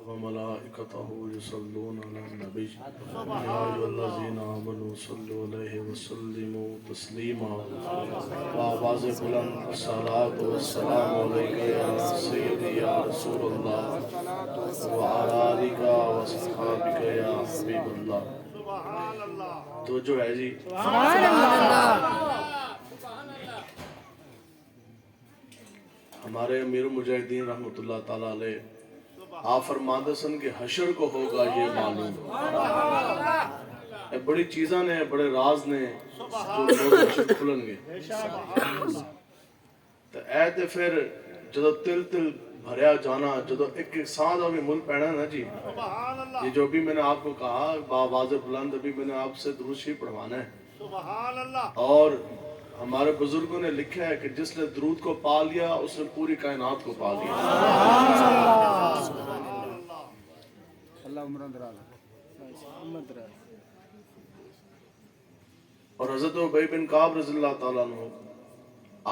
وملائکتہ یصلون علی النبی یا ایھا الذین آمنوا صلوا علیہ وسلموا تسلیما بآواز بلند الصلاۃ والسلام علیک یا سیدی یا رسول اللہ وعلی آلک وصحبک یا حبیب اللہ۔ تو جو ہے جی ہمارے امیر المجاہدین رحمۃ اللہ تعالیٰ علیہ آپ فرماندے سن کہ حشر کو ہوگا یہ معلوم۔ بڑی چیزاں نے بڑے راز نے جو لوگ حشر کھلن گے تو اے تے پھر جدو تل تل بھریا جانا، جدو ایک ایک سانس ابھی مل پینا نا جی، یہ جو بھی میں نے آپ کو کہا بآواز بلند ابھی میں نے آپ سے درود شریف پڑھوانا ہے، اور ہمارے بزرگوں نے لکھا ہے کہ جس نے درود کو پا لیا اس نے پوری کائنات کو پا لیا۔ اور حضرت ابی بن کعب رضی اللہ تعالیٰ عنہ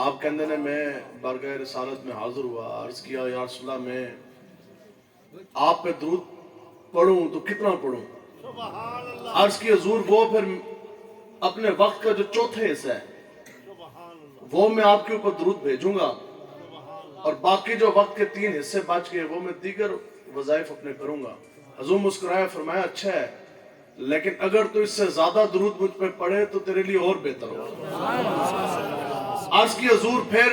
آپ کہندے نے میں بارگاہ رسالت میں حاضر ہوا، عرض کیا یا رسول اللہ میں آپ پہ درود پڑھوں تو کتنا پڑھوں؟ عرض کی حضور وہ پھر اپنے وقت کا جو چوتھے حصہ ہے وہ میں آپ کے اوپر درود بھیجوں گا، اور باقی جو وقت کے 3 حصے بچ گئے وہ میں دیگر وظائف اپنے کروں گا۔ حضور مسکرائے فرمایا اچھا ہے، لیکن اگر تو اس سے زیادہ درود مجھ پہ پڑھے تو تیرے لیے اور بہتر ہو۔ عرض کی حضور پھر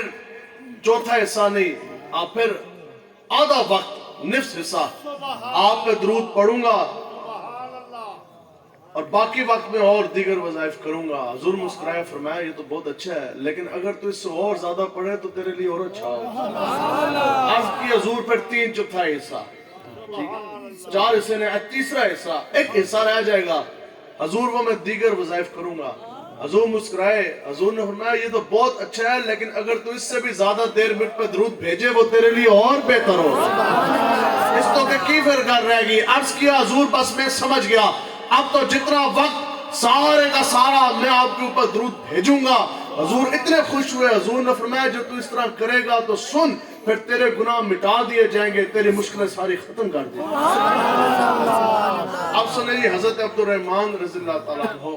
چوتھا حصہ نہیں، آپ پھر آدھا وقت نصف حصہ آپ پہ درود پڑھوں گا اور باقی وقت میں اور دیگر وظائف کروں گا۔ حضور مسکرائے فرمایا یہ تو بہت اچھا ہے، لیکن اگر تو اس سے اور زیادہ پڑھے تو تیرے لیے اور اچھا ہو۔ عرض کی حضور پھر 3 چوتھائی حصہ، 4 حصے نے تیسرا حصہ، ایک حصہ رہ جائے گا، حضور وہ میں دیگر وظائف کروں گا۔ حضور مسکرائے، حضور نے فرمایا یہ تو بہت اچھا ہے، لیکن اگر تو اس سے بھی زیادہ دیر مجھ پہ درود بھیجے وہ تیرے لیے اور بہتر ہو۔ اس تو کہ کی پھر کر رہے گی؟ عرض کیا حضور بس میں سمجھ گیا، اب تو جتنا وقت سارے کا سارا میں آپ کے اوپر درود بھیجوں گا۔ حضور اتنے خوش ہوئے، حضور نے فرمایا جو تو اس طرح کرے گا تو سن، پھر تیرے گناہ مٹا دیے جائیں گے، تیری مشکلیں ساری ختم کر دی۔ اب سنیں جی حضرت عبد الرحمن رضی اللہ تعالیٰ عنہ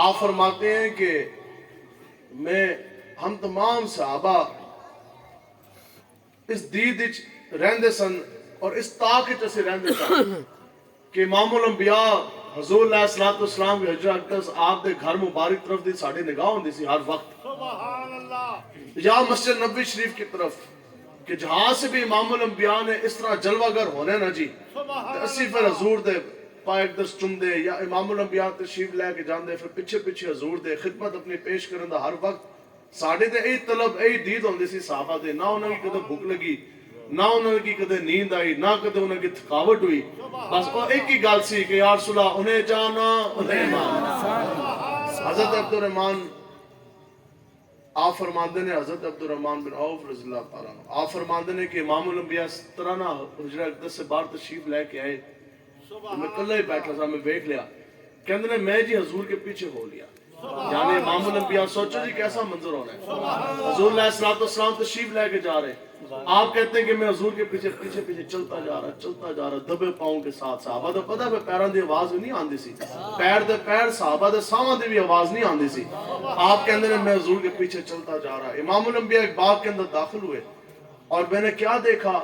آپ فرماتے ہیں کہ ہم تمام صحابہ اس دید رہندے سن اور اس طاق سے رہندے سن کہ امام الانبیاء حضور علیہ السلام کی حجرہ اقدس آپ دے گھر مبارک طرف دی ساڑھی نگاہ ہوندی سی ہر وقت، یا مسجد نبوی شریف کی طرف، کہ جہاں سے بھی امام الانبیاء نے اس طرح جلوہ گر ہونے نا جی اسی پھر حضور دے پائے اقدس چم دے، یا امام الانبیاء تشریف لے کے جان دے پھر پیچھے پیچھے حضور دے خدمت اپنی پیش کرن دا ہر وقت ساڑھے دے ای طلب ای دید ہوندی سی صحابہ دے، نہ انہوں کی کدھے بھوک لگی، نہ انہوں کی کدھے نیند آئی، نہ کدھے انہوں کی تھکاوٹ ہوئی، بس وہ ایک ہی گال سی کہ یا رسول اللہ انہیں جانا انہیں مانا۔ حضرت عبد الرحمن آپ فرماندے نے، حضرت عبد الرحمن بن عوف رضی اللہ تعالیٰ عنہ آپ فرماندے نے کہ امام الانبیاء اس طرح نہ حجرہ اقدس سے باہر تشریف لے کے آئے، میں کلہ ہی بیٹھا تھا، میں دیکھ لیا، کہندے نے میں جی حضور کے پیچھے ہو لیا، یعنی امام الانبیاء سوچو جی کیسا منظر ہونا ہے، حضور علیہ السلام تشریف لے کے جا رہے، آپ کہتے ہیں کہ میں حضور کے پیچھے چلتا جا رہا دبے پاؤں کے ساتھ، صحابہ دا پتہ پہ پیران دی آواز بھی نہیں آندی سی، پیر دے پیر صحابہ دے سامان دی بھی آواز نہیں آندی سی، آپ کہتے ہیں میں حضور کے پیچھے چلتا جا رہا۔ امام الانبیاء ایک باغ کے اندر داخل ہوئے اور میں نے کیا دیکھا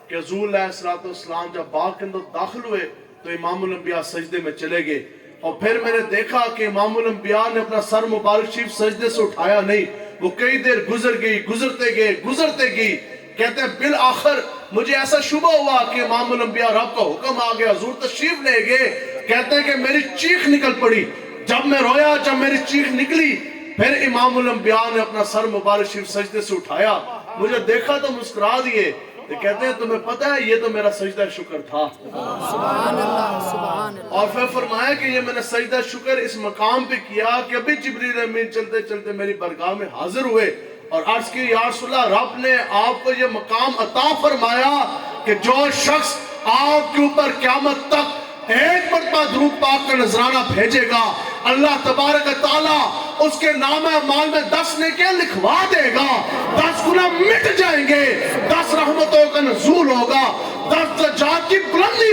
کہ حضور علیہ السلام جب باغ کے اندر داخل ہوئے تو امام الانبیاء سجدے میں چلے گئے، اور پھر میں نے دیکھا کہ امام الانبیاء نے اپنا سر مبارک شریف سجدے سے اٹھایا نہیں، وہ کئی دیر گزر گئی، گزرتے گئی، کہتے ہیں بالآخر مجھے ایسا شبہ ہوا کہ امام الانبیاء رب کا حکم آ گیا، حضور تشریف لے گئے، کہتے ہیں کہ میری چیخ نکل پڑی، جب میں رویا، جب میری چیخ نکلی، پھر امام الانبیاء نے اپنا سر مبارک شریف سجدے سے اٹھایا، مجھے دیکھا تو مسکرا دیے، کہتے ہیں تمہیں پتہ ہے یہ تو میرا سجدہ شکر تھا۔ سبحان اللہ، سبحان اللہ۔ اور پھر فرمایا کہ یہ میں نے سجدہ شکر اس مقام پہ کیا کہ ابھی جبریل امین چلتے چلتے میری بارگاہ میں حاضر ہوئے اور عرض کی یا رسول اللہ رب نے آپ کو یہ مقام عطا فرمایا کہ جو شخص آپ کے اوپر قیامت تک ایک مرتبہ درود پاک کا نذرانہ بھیجے گا، اللہ تبارک تعالیٰ اس کے نام اعمال میں 10 نیکیاں لکھوا دے گا، 10 گناہ مٹ جائیں گے، 10 رحمتوں کا نزول ہوگا، 10 درجات کی بلندی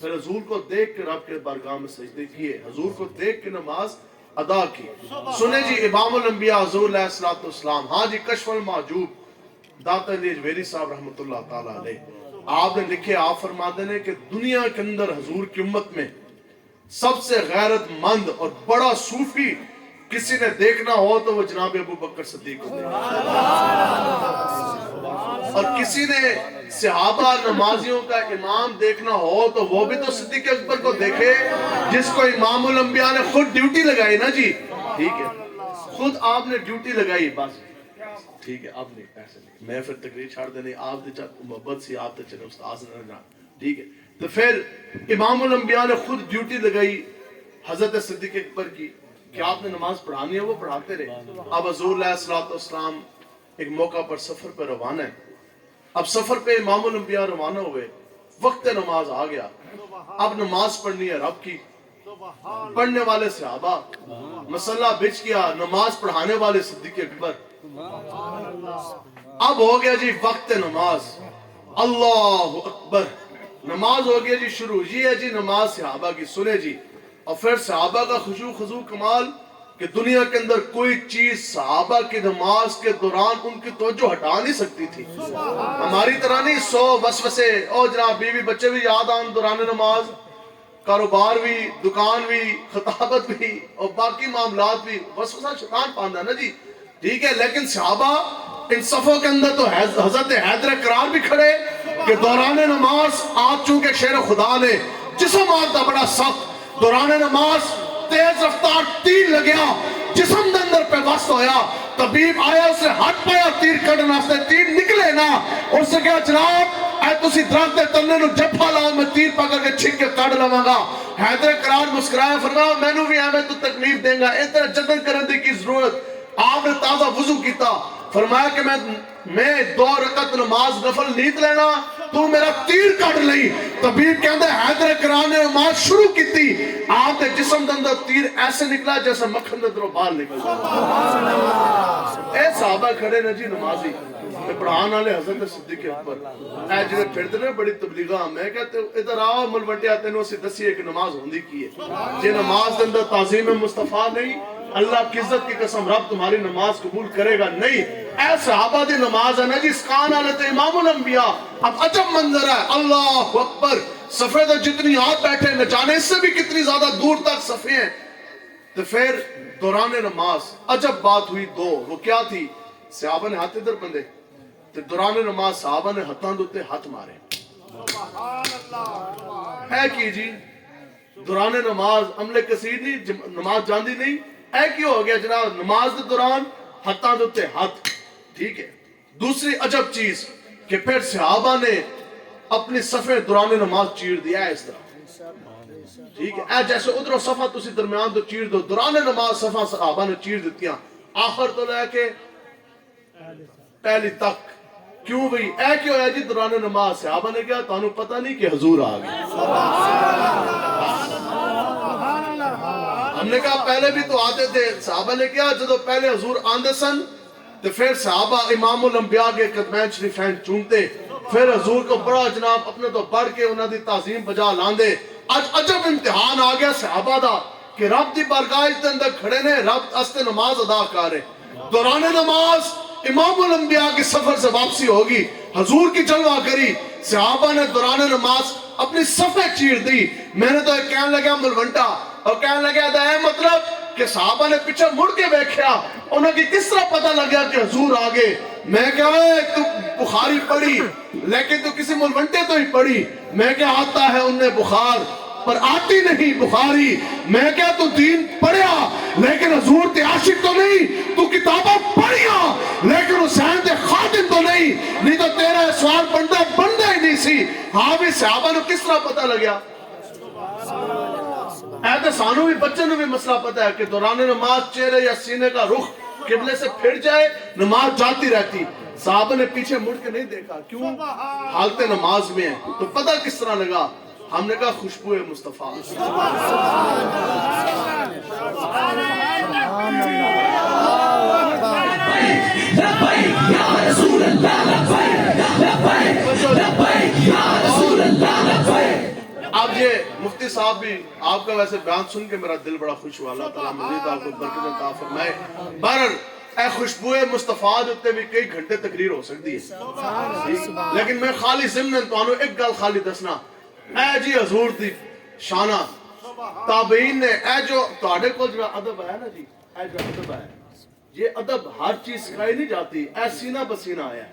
پھر حضور کو دیکھ کے رب کے بارگاہ میں سجدے کیے, حضور کو دیکھ کے نماز ادا کی. سنیں جی امام الانبیاء حضور علیہ الصلوۃ والسلام, ہاں جی کشف المحجوب داتا علی اجمیری صاحب رحمۃ اللہ تعالیٰ علیہ, آپ نے لکھے, آپ فرماتے ہیں کہ دنیا کے اندر حضور کی امت میں سب سے غیرت مند اور بڑا صوفی کسی نے دیکھنا ہو تو وہ جناب ابو بکر صدیق کو دیکھنا, اور کسی نے صحابہ نمازیوں کا امام دیکھنا ہو تو وہ بھی تو صدیق اکبر کو دیکھے جس کو امام الانبیاء نے خود ڈیوٹی لگائی نا جی. ٹھیک ہے, خود آپ نے ڈیوٹی لگائی, بس ٹھیک ہے اب نہیں ایسے نہیں, میں پھر تقریر چھاڑ دینی, آپ دے محبت سی آپ تے چلے استاذ نہ جان. ٹھیک ہے, تو پھر امام الانبیاء نے خود ڈیوٹی لگائی حضرت صدیق اکبر کی کہ آپ نے نماز پڑھانی ہے, وہ پڑھاتے رہے. اب حضور علیہ الصلوۃ والسلام ایک موقع پر سفر پہ روانہ ہے. اب سفر پہ امام الانبیاء روانہ ہوئے, وقت نماز آ گیا, اب نماز پڑھنی ہے رب کی. پڑھنے والے صحابہ, مسلح بچ گیا, نماز پڑھانے والے صدیق اکبر. اب ہو گیا جی وقت نماز, اللہ اکبر, نماز ہو گیا جی شروع. یہ ہے جی نماز صحابہ کی, سنے جی. اور پھر صحابہ کا خشوع خضوع کمال کہ دنیا کے اندر کوئی چیز صحابہ کی نماز کے دوران ان کی توجہ ہٹا نہیں سکتی تھی. ہماری طرح نہیں 100 وسوسے, او جناب بیوی بچے بھی یاد آن دوران نماز, کاروبار بھی, دکان بھی, خطابت بھی, اور باقی معاملات بھی, وسوسہ شیطان پاندہ نا جی. ٹھیک ہے, لیکن صحابہ ان صفوں کے اندر تو حضرت حیدر کرار بھی کھڑے کہ دوران نماز آپ چونکہ شیر خدا نے جسم آتا بڑا سخت, دوران نماز تیز رفتار تیر لگیا, جسم دے اندر پہ وست ہویا, طبیب آیا اسے ہاتھ پایا تیر کڑنا سے, تیر نکلے نا, اس سے کہا جناب اے تسی درخت دے تلے نو جپھا لاؤ, میں تیر پکڑ کے چھک کے کڑ لواں گا. حیدر کرار مسکرایا, فرمایا میں نو بھی ایویں تو تکلیف دیں گا, اس طرح جتن کرن دی کی ضرورت. آپ نے تازہ وضو کیتا, فرمایا کہ میں 2 رکعت نماز نفل نیت لینا, تو میرا تیر کٹ لئی. طبیب کہندے حیدر کرار نے نماز شروع کیتی, آپ کے جسم دے اندر تیر ایسے نکلا جیسے مکھن دے اندروں باہر نکل جائے. اے صحابہ کھڑے نے جی نمازی, پڑھان والے حضرت صدیق اکبر, اے جڑے پھردے نے بڑی تبلیغاں, میں کہتے ادھر آؤ ملوٹیا تینوں اسی دسیے کہ نماز ہوندی کی ہے. جے نماز دے اندر تعظیم مصطفیٰ نہیں, اللہ کی عزت کی قسم رب تمہاری نماز قبول کرے گا نہیں. اے صحابہ دی نماز ہے نا جی, سکان حالت امام الانبیاء. اب عجب منظر ہے, اللہ اکبر, صفے دے جتنی آپ بیٹھے نچانے, اس سے بھی کتنی زیادہ دور تک صفے ہیں. تو پھر دوران نماز عجب بات ہوئی 2, وہ کیا تھی, صحابہ نے ہاتھ ادھر بندے, تو دوران نماز صحابہ نے ہتھاں دوتے ہاتھ مارے. ہے کی جی دوران نماز عمل کثیر نہیں, نماز جاندی نہیں, اے کیوں ہو گیا جناب نماز دے دوران ہتھاں دوتے ہاتھ. ٹھیک ہے, دوسری عجب چیز کہ پھر صحابہ نے اپنی صفے دوران نماز چیر دیا ہے اس طرح. ٹھیک ہے, اے جیسے ادھر صفحہ تسی درمیان تو چیر دو, دوران نماز صفحہ صحابہ نے چیر دیتیاں آخر تو لے کے پہلی تک. کیوں بھئی, اے کیوں ہے جی دوران نماز صحابہ نے کہا تانوں پتہ نہیں کہ حضور آ گئے. ہم نے کہا پہلے بھی تو آتے تھے, صحابہ نے کہا جدو پہلے حضور آندے سن تو پھر صحابہ امام الانبیاء کے قدمین شریفین چونتے, پھر حضور کو بڑا جناب اپنے تو پڑھ کے انہاں دی تعظیم بجا لاندے. آج عجب امتحان آ گیا صحابہ دا کہ رب دی بارگاہ دے اندر کھڑے نے, رب استے نماز ادا کرے. دوران نماز امام الانبیاء کی سفر سے واپسی ہوگی, حضور کی جلوہ کری, صحابہ نے دوران نماز اپنی صفحے چیر دی. میں نے تو ایک کہنے لگا ملونٹا, اور کہنے لگا دا ہے مطلب کہ صحابہ نے پیچھے مڑ کے بیکھیا, انہوں کی کس طرح پتہ لگ گیا کہ حضور آگے. میں کہا تو بخاری پڑھی لیکن تو کسی ملونٹے تو ہی پڑھی. میں کہا آتا ہے انہیں بخار پر آتی نہیں بخاری. میں کہا تو دین پڑھیا لیکن حضور تے عاشق تو نہیں, تو کتابہ پڑھیا لیکن حسین تے خادم تو نہیں تو تیرا سوال بندہ ہی نہیں سی. ہاں بھی صحابہ نے کس طرح پتہ لگیا. ایتے سانوں بھی بچے نے بھی مسئلہ پتہ ہے کہ دوران نماز چہرے یا سینے کا رخ قبلے سے پھر جائے نماز جاتی رہتی. صحابہ نے پیچھے مڑ کے نہیں دیکھا, کیوں حالت نماز میں ہے. تو پتہ کس طرح لگا, ہم نے کہا خوشبو مصطفیٰ. اب یہ صاحب بھی آپ کا ویسے بیان سن کے میرا دل بڑا خوش ہوا، اللہ تعالیٰ مزید آپ کو برکت عطا فرمائے۔ بہرحال اے خوشبوئے مصطفیٰ دے بھی کئی گھنٹے تقریر ہو سکتی ہے، لیکن میں خالی ضمن تانوں ایک گل خالی دسنا، اے جی حضور دی شانہ تابعین نے، اے جو تہاڈے کول جو ادب ہے نا جی، اے جو ادب ہے، یہ ادب ہر چیز سکھائی نہیں جاتی، اے سینہ بسینہ آیا ہے۔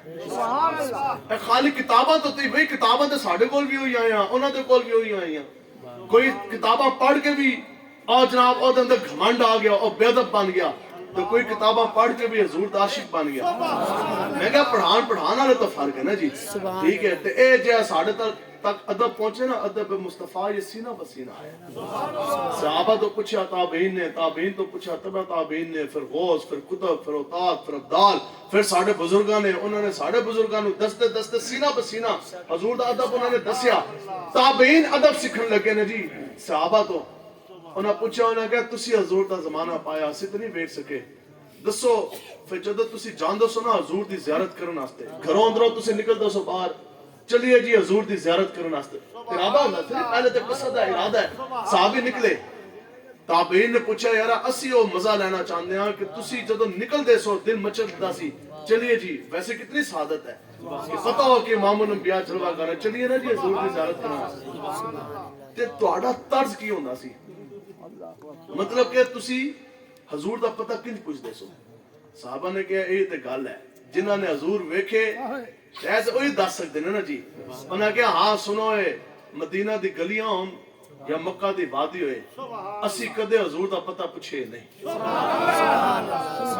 اے خالی کتاباں تو تھی، بھئی کتاباں تو ساڑھے کول بھی ہوئی آئیں، انہاں دے کول بھی ہوئی آئیں، کوئی کتاباں پڑھ کے بھی اور جناب او دے اندر گھمنڈ آ گیا اور بے ادب بن گیا، تو کوئی کتاباں پڑھ کے بھی حضور دا عاشق بن گیا۔ میں کہا پڑھان والے تو فرق ہے نا جی، ٹھیک ہے، تے اے جے ساڑھے تک ادب پہنچے نا، ادب مصطفیٰ یہ سینہ بسینہ آیا۔ صحابہ تو پوچھا تابعین نے، تابعین تو پوچھا تبع تابعین نے، پھر غوث، پھر قطب، پھر اوتاد، پھر ابدال، پھر ساڑھے بزرگاں نے، انہوں نے ساڑھے بزرگاں نے دستے دستے سینہ بسینہ حضور دا ادب انہوں نے دسیا۔ تابعین ادب سکھن لگے نے جی، صحابہ تو انہوں نے پوچھا، انہوں نے کہا تسی حضور دا زمانہ پایا، اسی تو نہیں بیٹھ سکے، دسو پھر جدو تسی جان دو سو نا حضور دی زیارت کرن واسطے، گھروں اندروں تسی نکل دو سو باہر، چلیے جی حضور دی زیارت کرن واسطے، ارادہ ہوتا تھا پہلے تے قصد ہے، ارادہ ہے، صحابی نکلے، تابعین نے پوچھا یارا اسی وہ مزہ لینا چاہتے ہیں کہ تسی جدو نکل دے سو دل مچلتا سی، چلیے جی ویسے کتنی سعادت ہے کہ پتہ ہو کہ امام الانبیاء جلوہ گر ہے، چلیے نا جی حضور دی زیارت کرن واسطے، تے تہاڈا طرز کی ہوندا سی، مطلب کہ تسی حضور دا پتہ کنج پوچھ دے سو؟ صحابہ نے کہا یہ تے گل ہے، جنہاں نے حضور ویکھے ایسے وہی دس سکتے ہیں نا جی، انہوں نے کہا ہاں سنو اے مدینہ دی گلیاں ہوں یا مکہ دی وادی ہوئے، اسی کدے حضور دا پتہ پوچھے نہیں۔ انہوں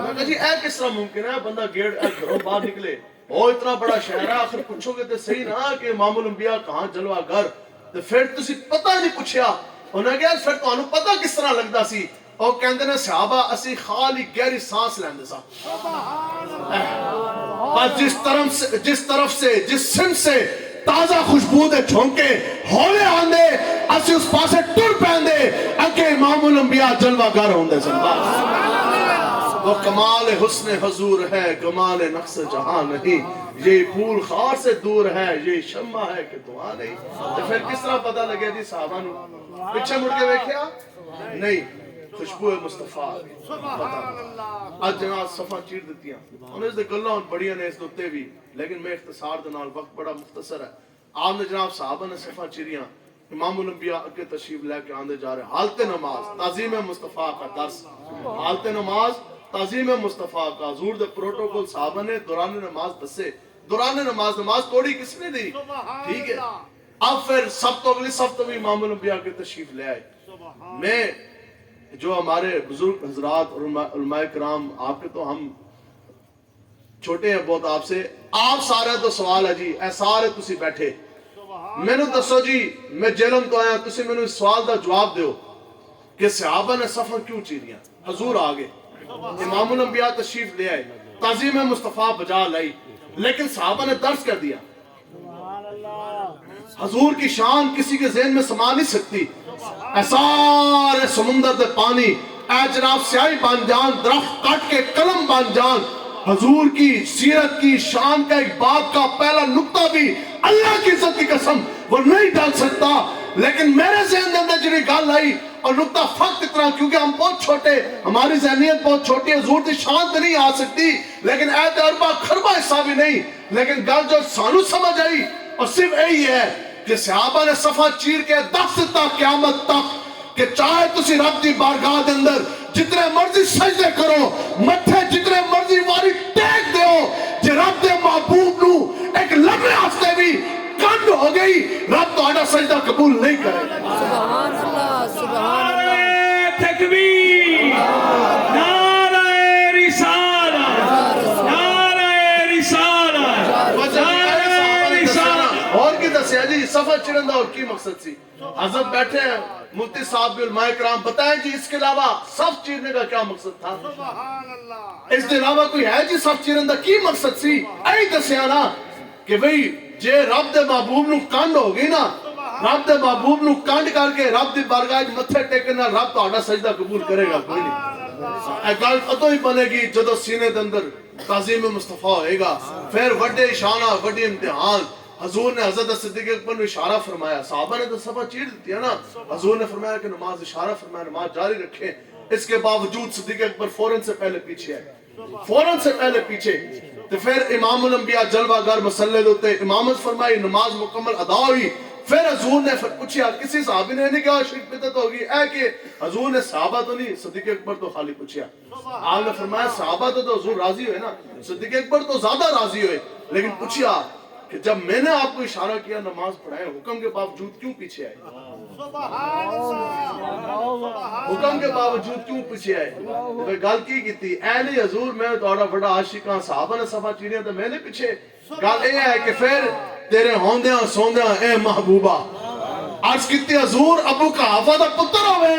نے کہا جی اے کس طرح ممکن ہے، بندہ گیٹ گھروں باہر نکلے، وہ اتنا بڑا شہر ہے، آخر پوچھو گے تے صحیح نا کہ امام الانبیاء کہاں جلوہ گر، تے پھر تسی پتہ نہیں پوچھیا، انہوں نے کہا پھر تانوں پتہ کس طرح لگدا سی؟ اور کہندے نے صحابہ اسی خالی گہری سانس لیندے سا، جس طرف سے جس سمت سے تازہ خوشبو دے جھونکے ہولے آندے اسی اس پاسے ٹر پیندے اگے امام الانبیاء جلوہ گر ہوندے سن۔ وہ کمال حسن حضور ہے، کمال نقص جہاں نہیں، یہ پھول خار سے دور ہے، یہ شمع ہے کہ دعا نہیں۔ تو پھر کس طرح پتہ لگے جی صحابہ نو؟ پیچھے مڑ کے دیکھیا نہیں، خوشبو مصطفیٰ آج جناب صفحہ چیر دیتی ہیں، انہیں اس دے گلوں بڑیاں نے اس دوتے بھی، لیکن میں اختصار دنال وقت بڑا مختصر ہے۔ آپ نے جناب صحابہ نے صفحہ چیریاں، امام الانبیاء کے تشریف لے کے آندے جا رہے، حالت نماز تعظیم مصطفیٰ کا درس، حالت نماز تعظیم مصطفیٰ کا حضور دے پروٹوکول صحابہ نے دوران نماز دسے، دوران نماز توڑی کس نے دی؟ ٹھیک ہے، اب پھر سب تو اگلی سب تو بھی امام الانبیاء کے تشریف لے آئے۔ میں جو ہمارے بزرگ حضرات اور علماء کرام، آپ کے تو ہم چھوٹے ہیں بہت آپ سے، آپ سارے تو سوال ہے جی، اے سارے تسی بیٹھے، میں نے دسو جی میں جیلم تو آیا، تسی میں نے اس سوال دا جواب دیو کہ صحابہ نے صفحہ کیوں چیریاں؟ حضور آگے، امام الانبیاء تشریف لے آئے، تعظیم مصطفیٰ بجا لائی، لیکن صحابہ نے درس کر دیا۔ حضور کی شان کسی کے ذہن میں سما نہیں سکتی، اے سارے سمندر دے پانی، اے جناب سیاہی بن جان، درخت کٹ کے قلم بن جان، حضور کی سیرت کی شان کا ایک باب کا پہلا نقطہ بھی اللہ کی عزت کی قسم وہ نہیں ڈال سکتا، لیکن میرے ذہن اندر جنہی گال آئی اور نقطہ فقط اتنا، کیونکہ ہم بہت چھوٹے، ہماری ذہنیت بہت چھوٹی ہے، حضور کی شان تو نہیں آ سکتی، لیکن ایت اربع خربہ حصہ بھی نہیں، لیکن گل جو سانو سمجھ آئی اور صرف یہی ہے کہ صحابہ نے صفحہ چیر کے دس دیتا قیامت تک کہ چاہے تسی رب دی بارگاہ دے اندر جتنے مرضی سجدے کرو، متھے جتنے مرضی واری ٹیک دیو، جے رب دے محبوب نو ایک لمحے ہفتے بھی کنڈ ہو گئی، رب تو آڈا سجدہ قبول نہیں کرے۔ سبحان اللہ، سبحان اللہ، نعرہ تکبیر، نعرہ رسالت، نعرہ رسالت، نعرہ رسالت۔ اور کی دسیا جی صفحہ چرندہ اور کی مقصد سی؟ حضرت بیٹھے ہیں مفتی صاحب بھی علماء کرام، بتائیں جی اس کے علاوہ صف چیرنے کا کیا مقصد تھا؟ اس کے علاوہ کوئی ہے جی صف چیرندہ کی مقصد سی؟ ایہی دسیا نا کہ بھئی جے رب دے محبوب نو کانڈ ہو گئی نا، رب دے محبوب نو کانڈ کر کے رب دی بارگاہ متھے ٹیکنا، رب تو آڈا سجدہ قبول کرے گا کوئی نہیں۔ اے گل ادو ہی بنے گی جدو سینے دے اندر تعظیم مصطفیٰ ہوئے گا، پھر وڈے شانہ وڈی امتحان حضور نے حضرت صدیق اکبر نے اشارہ فرمایا, صحابہ نے تو صفحہ چیر دیتی ہے نا, حضور نے فرمایا کہ نماز, اشارہ فرمایا نماز جاری رکھیں. اس کے باوجود صدیق اکبر فوراً سے پہلے پیچھے آئے, فوراً سے پہلے پیچھے. تو پھر امام الانبیاء جلوہ گر مسلح ہوتے, امامت فرمائی, نماز مکمل ادا ہوئی. پھر حضور نے پھر پوچھا, کسی صحابی نے نہیں کہا شرک بدعت ہوگی اے کہ حضور نے صحابہ تو نہیں, صدیق اکبر تو خالی پوچھا. آپ نے فرمایا صحابہ تو حضور راضی ہوئے نا, صدیق اکبر تو زیادہ راضی ہوئے, لیکن پوچھا کہ جب میں نے آپ کو اشارہ کیا نماز پڑھائے, حکم کے باوجود کیوں پیچھے آئے؟ حکم کے باوجود کیوں پیچھے آئے؟ تو گل کی تھی, اے نہیں حضور میں تھوڑا بڑا عاشق ہاں, صحابہ نے صفحہ چیریاں تو میں نے پیچھے. گل یہ ہے کہ پھر تیرے ہوندیاں سوندیاں اے محبوبہ, عرض کیتی حضور ابو قحافہ دا پتر ہوئے,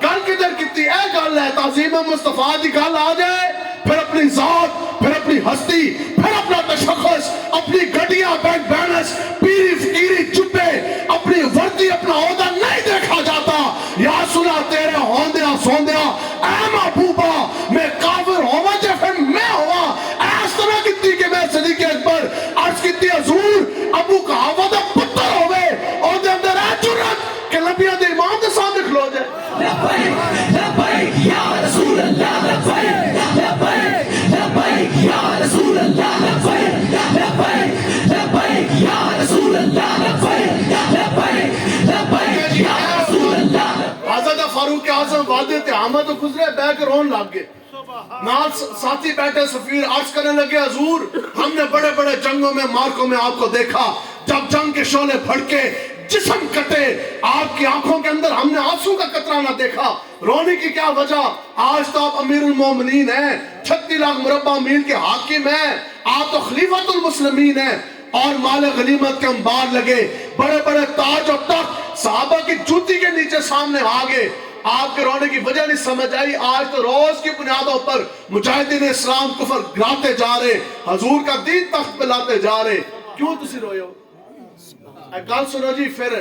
گل کدھر کیتی؟ اے گل ہے تعظیم مصطفیٰ دی گل آ جائے, پھر اپنی ذات, پھر اپنی ہستی, پھر اپنا تشخص, اپنی گڈیاں بینک بیلنس, پیری فقیری چپے, اپنی وردی, اپنا عہدہ نہیں دیکھا جاتا. یا سنا تیرے ہوندیاں سوندیاں اے محبوبہ میں کافر ہوا جے پھر میں ہوا. ایس طرح کیتی کہ میں صدیق اکبر عرض کیتی حضور ابو قحافہ دا پتر ہوئے, اور دے اندر اے جرات کہ نبیوں دے امام دے سامنے کھلو جائے. لبیک لبیک یا رسول اللہ, لبیک لبیک لبیک یا رسول اللہ, لبیک لبیک لبیک یا رسول اللہ, لبیک لبیک لبیک یا رسول اللہ. حضرت فاروق اعظم وعدے تہامہ تو گزرے, بہ کے رون لگ گئے. نال ساتھی بیٹھے سفیر عرض کرنے لگے, حضور ہم نے بڑے بڑے جنگوں میں, مارکوں میں آپ کو دیکھا, جب جنگ کے شعلے پھڑکے, جسم کٹے, آپ کی آنکھوں کے اندر ہم نے آنسو کا قطرہ نہ دیکھا. رونے کی کیا وجہ؟ آج تو آپ امیر المومنین ہیں, 36 لاکھ مربع میل کے حاکم ہیں, آپ تو خلیفۃ المسلمین ہیں, اور مال غنیمت کے انبار لگے, بڑے بڑے تاج اور تخت صحابہ کی جوتی کے نیچے سامنے آ گئے. آپ کے رونے کی وجہ نہیں سمجھ آئی. آج تو روز کی بنیادوں پر مجاہدین اسلام کفر گراتے جا رہے, حضور کا دین تخت پہ لاتے جا رہے. کیوں تسی روئے ہو؟ گل سنو جی. پھر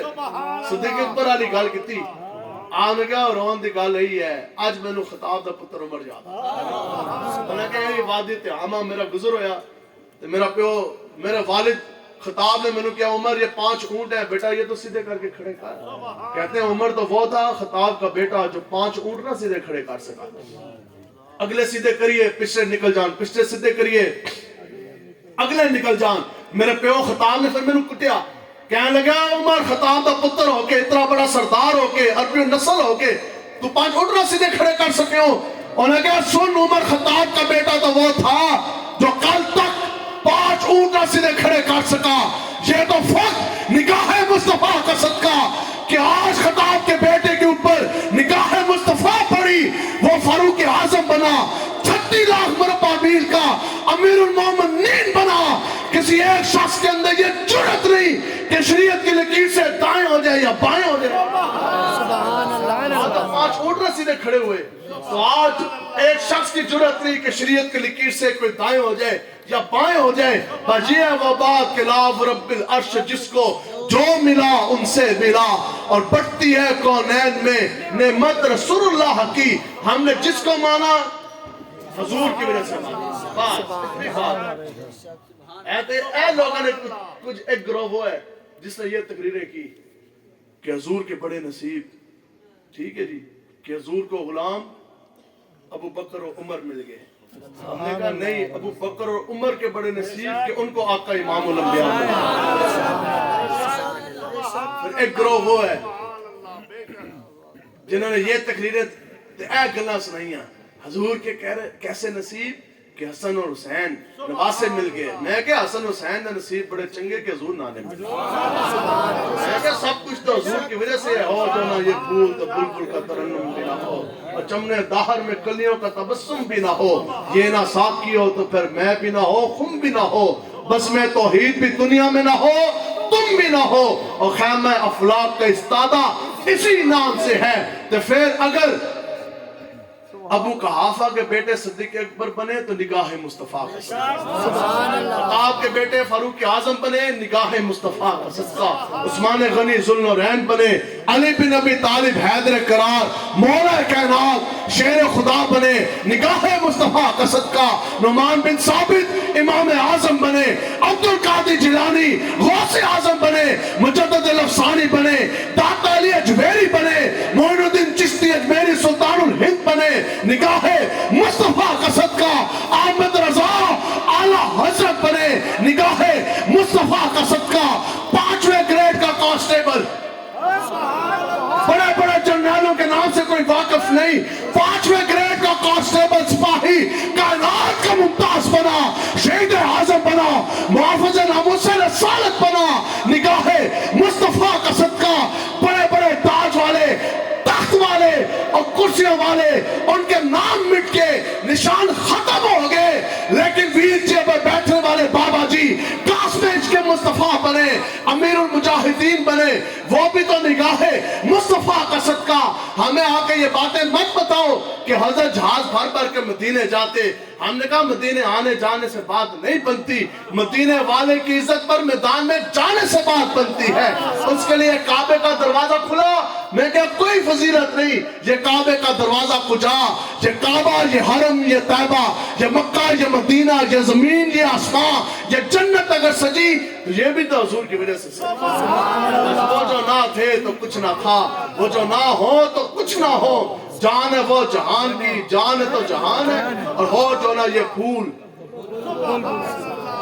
صدیق اکبر علی گل کیتی, آن گیا رون دی گل یہی ہے, اج مینوں خطاب دا پتر عمر یاد آ. انہاں کہ یہ وادی تہامہ میرا گزر ہویا, تے میرا پیو, میرے والد خطاب نے مینوں کیا, عمر یہ 5 اونٹ ہیں بیٹا, یہ تو سیدھے کر کے کھڑے کر. کہتے ہیں عمر تو وہ تھا خطاب کا بیٹا جو 5 اونٹ نہ سیدھے کھڑے کر سکا. اگلے سیدھے کریے, پچھلے نکل جان, پچھلے سیدھے کریے, اگلے نکل جان. میرے پیو خطاب نے پھر مینوں کٹیا, کہنے لگا عمر خطاب دا پتر ہو کے, اتنا بڑا سردار ہو کے, عربی نسل ہو کے, تو 5 اونٹ نہ سیدھے کھڑے کر سکے ہو. انہوں نے کہا سن, عمر خطاب کا بیٹا تو وہ تھا جو کل تک 5 اونٹ نہ سیدھے کھڑے کر سکا. یہ تو فقط نگاہ مصطفیٰ کا صدقہ کہ آج خطاب کے بیٹے کے اوپر نگاہ مصطفیٰ پڑی, وہ فاروق اعظم بنا, 36 لاکھ مربع میل کا امیر المومنین بنا. کسی ایک شخص کے اندر یہ جرأت نہیں کہ شریعت کی لکیر سے دائیں ہو جائے یا بائیں ہو جائے. سبحان اللہ. آج 5 اونٹ نہ سیدھے کھڑے ہوئے, تو آج ایک شخص کی جرأت نہیں کہ شریعت کی لکیر سے کوئی دائیں ہو جائے یا بائیں ہو جائے. بجیے وہ بات کہ لا رب العرش جس کو جو ملا ان سے ملا, اور بڑھتی ہے کونین میں نعمت رسول اللہ کی. ہم نے جس کو مانا حضور کی وجہ سے مانا. بات اتنی بات. اے لوگوں نے کچھ ایک گروہ وہ ہے جس نے یہ تقریریں کی کہ حضور کے بڑے نصیب, ٹھیک ہے جی, کہ حضور کو غلام ابو بکر و عمر مل گئے. ہم نے کہا نہیں, ابو بکر اور عمر کے بڑے نصیب کہ ان کو آقا امام الانبیاء ملا. پھر ایک گروہ وہ ہے جنہوں نے یہ تقریریں اے گلاں سنائیاں, حضور کے کیسے نصیب کہ حسن اور حسین نواسے مل گئے. میں کہ حسن حسین نے نصیب بڑے چنگے کہ حضور نانے ملے. میں کہ سب کچھ تو حضور کی وجہ سے ہو, جو نہ یہ پھول تو بلبل کا ترنم بھی نہ ہو, اور چمنے داہر میں کلیوں کا تبسم بھی نہ ہو, یہ نہ ساقی ہو تو پھر میں بھی نہ ہو, خم بھی نہ ہو, بس میں توحید بھی دنیا میں نہ ہو, تم بھی نہ ہو, اور خیمہ افلاق کا استادہ اسی نام سے ہے. تو پھر ابو قحافہ کے بیٹے صدیق اکبر بنے تو نگاہ مصطفیٰ کا صدقہ، خطاب کے بیٹے فاروق اعظم بنے نگاہ مصطفیٰ کا صدقہ، عثمان غنی ذوالنورین بنے، علی بن ابی طالب حیدر قرار مولا کائنات شیر خدا بنے نگاہ مصطفیٰ کا صدقہ، نعمان بن ثابت امام اعظم بنے، عبد القادر جیلانی غوث اعظم بنے، مجدد الافسانی بنے، داتا علی اجمیری بنے، معین الدین چشتی اجمیری سلطان الہند بنے نگاہ مصطفیٰ کا صدقہ، احمد رضا اعلیٰ حضرت بنے نگاہ مصطفیٰ کا صدقہ، 5ویں گریڈ کا کانسٹیبل، بڑے بڑے جنرلوں کے نام سے کوئی واقف نہیں، 5ویں گریڈ کا کانسٹیبل سپاہی کائنات کا ممتاز بنا، شہید اعظم بنا، محافظ ناموس رسالت بنا نگاہ مصطفیٰ کا صدقہ، بڑے بڑے تاج والے تخت والے اور کرسیوں والے ان کے نام مٹ کے نشان ختم ہو گئے، لیکن ویل چیئر پر بیٹھنے والے بابا جی کاسمیج کے مصطفیٰ بنے، امیر المجاہدین بنے، وہ بھی تو نگاہ مصطفیٰ کا صدقہ۔ ہمیں آ کے یہ باتیں مت بتاؤ کہ حضرت جہاز بھر بھر کے مدینے جاتے، ہم نے کہا مدینے آنے جانے سے بات نہیں بنتی، مدینے والے کی عزت پر میدان میں جانے سے بات بنتی ہے۔ اس کے لیے کعبے کا دروازہ کھلا، میں کہا کوئی فضیلت نہیں، یہ کعبے کا دروازہ کجا، یہ کعبہ، یہ حرم، یہ طیبہ، یہ مکہ، یہ مدینہ، یہ زمین، یہ آسمان، یہ جنت اگر سجی تو یہ بھی تو حضور کی وجہ سے سجی۔ وہ جو نہ تھے تو کچھ نہ تھا، وہ جو نہ ہو تو کچھ نہ ہو، جان ہے وہ جہان کی، جان ہے تو جہان ہے، اور ہو جو نہ یہ پھول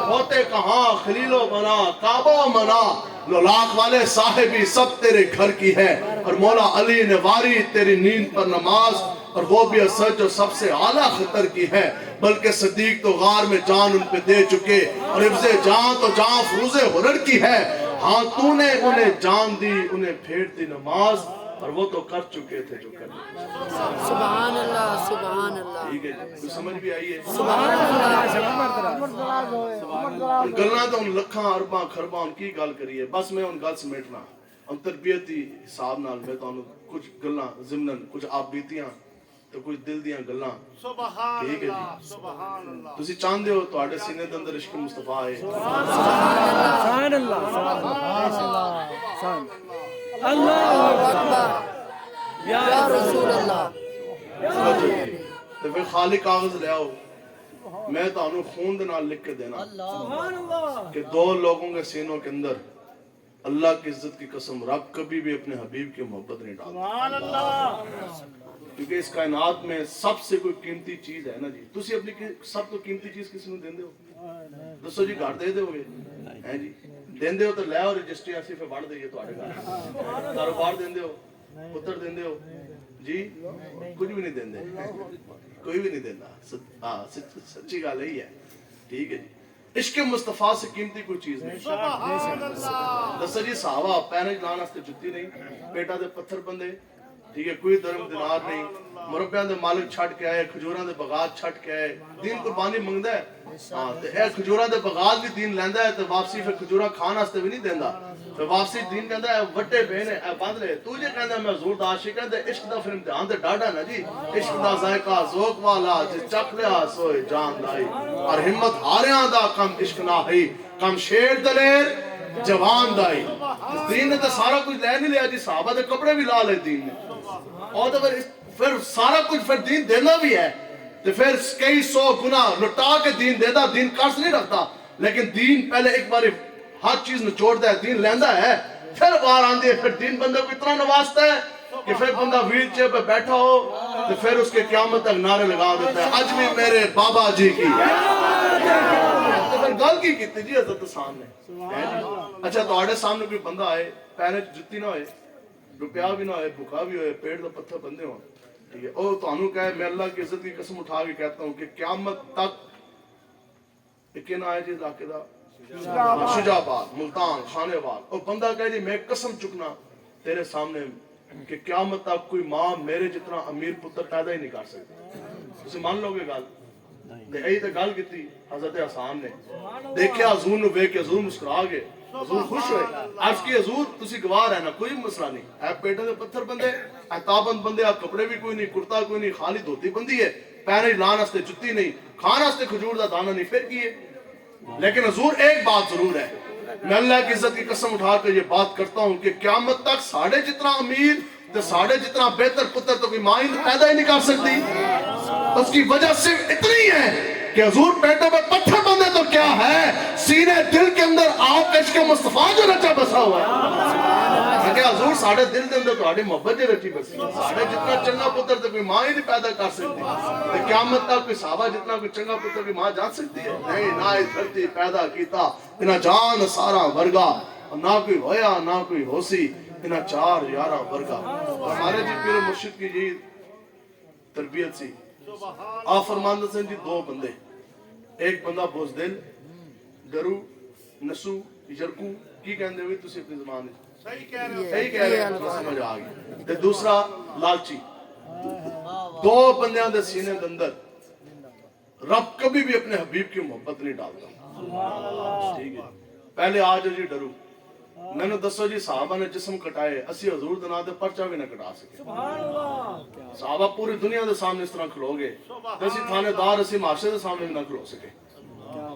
ہوتے کہاں خلیل و بنا کعبہ و منا، لولاک والے صاحبی سب تیرے گھر کی ہے، اور مولا علی نے واری تیری نیند پر نماز، اور وہ بھی اثر جو سب سے اعلیٰ خطر کی ہے، بلکہ صدیق تو غار میں جان ان پہ دے چکے، اور حفظ جان تو جان فروز ہنر کی ہے، ہاں تو نے انہیں جان دی، انہیں پھیر دی نماز، اور وہ تو کر چکے تھے جو کرنے۔ سبحان اللہ سبحان اللہ ٹھیک ہے جی، کوئی سمجھ بھی آئیے؟ سبحان اللہ گلنا تو ان لکھاں ارباں خرباں ان کی گل کریے، بس میں ان گل سمیٹنا ان تربیتی حساب نال میں تو کچھ گلنا ضمنن کچھ آپ بیتیاں تو کچھ دل دیاں گلاں، ٹھیک ہے جی؟ تسی چاہندے ہو تواڈے سینے دے اندر عشق مصطفیٰ ہے، سبحان اللہ اللہ اکبر یا رسول اللہ۔ تو پھر خالی کاغذ لے آؤ، میں تو انہوں خون دے نال لکھ کے دینا کہ 2 لوگوں کے سینوں کے اندر اللہ کی عزت کی قسم رب کبھی بھی اپنے حبیب کی محبت نہیں ڈالتا، کیونکہ اس کائنات میں سب سے کوئی قیمتی چیز ہے نا جی، تسی اپنی سب تو قیمتی چیز کسی نے دیندے ہو؟ دسو جی گھر دے دے ہوئے ہیں جی، دیندے ہو تو لے آؤ رجسٹری ایسی پہ بڑھ دئیے تو آڑے گا، کاروبار دیندے ہو، پتر دیندے ہو جی، کچھ بھی نہیں دیندے، کوئی بھی نہیں دیندہ، سچی گال ہی ہے، ٹھیک ہے جی؟ عشق مصطفیٰ سے قیمتی کوئی چیز نہیں۔ دسو جی صحابہ پیرے جلان ہستے جتی نہیں، پیٹا دے پتھر بندے، ٹھیک ہے، کوئی درم دینار نہیں، مربیاں دے مالک چھٹ کے آئے، کھجوراں دے بغات چھٹ کے آئے، دین قربانی منگدا ہے، ہاں تے اے کھجوراں دے بغات بھی دین لیندا ہے تے واپسی پھر کھجوراں کھان واسطے بھی نہیں دیندا، پھر واپسی دین کہندا ہے وٹے پے نے اے بند لے، تو جے کہندا میں حضور دا عاشق ہے تے عشق دا پھر امتحان تے ڈاڈا نا جی، عشق دا ذائقہ ذوق والا جس چکھ لیا سوئے جان لائی، اور ہمت ہاریاں دا کم عشق نہ ہی، کم شیر دلیر جوان دائی۔ دین نے تو سارا کچھ لے نہیں لیا جی، صحابہ دے کپڑے بھی لا لے دین نے، اور پھر سارا کچھ پھر دین دینا بھی ہے، تو پھر کئی 100 گنا لٹا کے دین دیتا، دین قرض نہیں رکھتا، لیکن دین پہلے ایک بار ہر چیز نچوڑ ہے، دین لیندہ ہے، پھر بار آندی ہے، پھر دین بندہ کو اتنا نوازتا ہے کہ پھر بندہ ویل چیئر پہ بیٹھا ہو تو پھر اس کے قیامت تک نعرے لگا دیتا ہے، آج بھی میرے بابا جی کی تو پھر گل کی کیتی جی حضرت سامنے۔ اچھا تو آڑے سامنے کوئی بندہ آئے، پیرے جتی نہ ہوئے، روپیہ بھی نہ ہوئے، بھوکا بھی ہوئے، پیٹ دا پتھر بندے ہوں، ٹھیک ہے، اور تو انہوں کہے میں اللہ کی عزت کی قسم اٹھا کے کہتا ہوں کہ قیامت تک ایک نہ آئے جی علاقے دا شجاع آباد، ملتان، خانے وال، اور بندہ کہے جی میں قسم چکنا تیرے سامنے کہ قیامت تک کوئی ماں میرے جتنا امیر پتر پیدا ہی نہیں کر سکتی، اسے مان لو گے گال ਤੇ ਇਹ ਤਾਂ ਗੱਲ ਕੀਤੀ حضرت حسان نے دیکھا حضور نو ویکھ کے حضور مسکرا گئے حضور خوش ہوئے عرض کی حضور تسی گواہ رہنا کوئی مسئلہ نہیں اے پیٹے دے پتھر بندے اے تابند بندے اے کپڑے بھی کوئی نہیں کرتا کوئی نہیں خالی دھوتی بندی ہے پیرے لان واسطے جُتی نہیں کھان واسطے کھجور دا دانہ نہیں پھر کیے لیکن حضور ایک بات ضرور ہے میں اللہ کی عزت کی قسم اٹھا کر یہ بات کرتا ہوں کہ قیامت تک ساڑھے جتنا امیر تو ساڑھے جتنا بہتر پتر تو کوئی ماں پیدا ہی نہیں کر سکتی اس کی وجہ صرف اتنی ہے کہ حضور پیٹے میں پتھر بندے تو کیا ہے سینے دل کے اندر آپ عشق مصطفیٰ جو رچا بسا ہوا ہے کہ حضور ساڑھے دل کے اندر تو آڑے محبت جو رچی بسی ساڑھے جتنا چنگا پتر تو کوئی ماں ہی نہیں پیدا کر سکتی تو قیامت تک کوئی صحابہ جتنا کوئی چنگا پتر کوئی ماں جان سکتی ہے نہیں نہ اس دھرتی پیدا کیتا انہا جان سارا ورگا نہ کوئی ہویا نہ کوئی ہوسی انہا چار یارہ ورگا ہمارے جی پیر مرشد کی یہ تربیت سی آپ فرماندہ سے جی دو بندے ایک بندہ بوزدل گرو نسو یرکو کی کہندے ہوئی تسی اپنی زبان ہے صحیح کہہ رہے ہیں سمجھ آگئی تے دوسرا لالچی دو بندیاں دے سینے دے اندر رب کبھی بھی اپنے حبیب کی محبت نہیں ڈالتا ٹھیک ہے پہلے آج جی ڈرو میں نے دسو جی صحابہ نے جسم کٹائے اسی حضور دنا دے پرچہ بھی نہ کٹا سکے صحابہ پوری دنیا دے سامنے اس طرح کھلو گے اسی تھانے دار اسی معاشرے دے سامنے بھی نہ کھلو سکے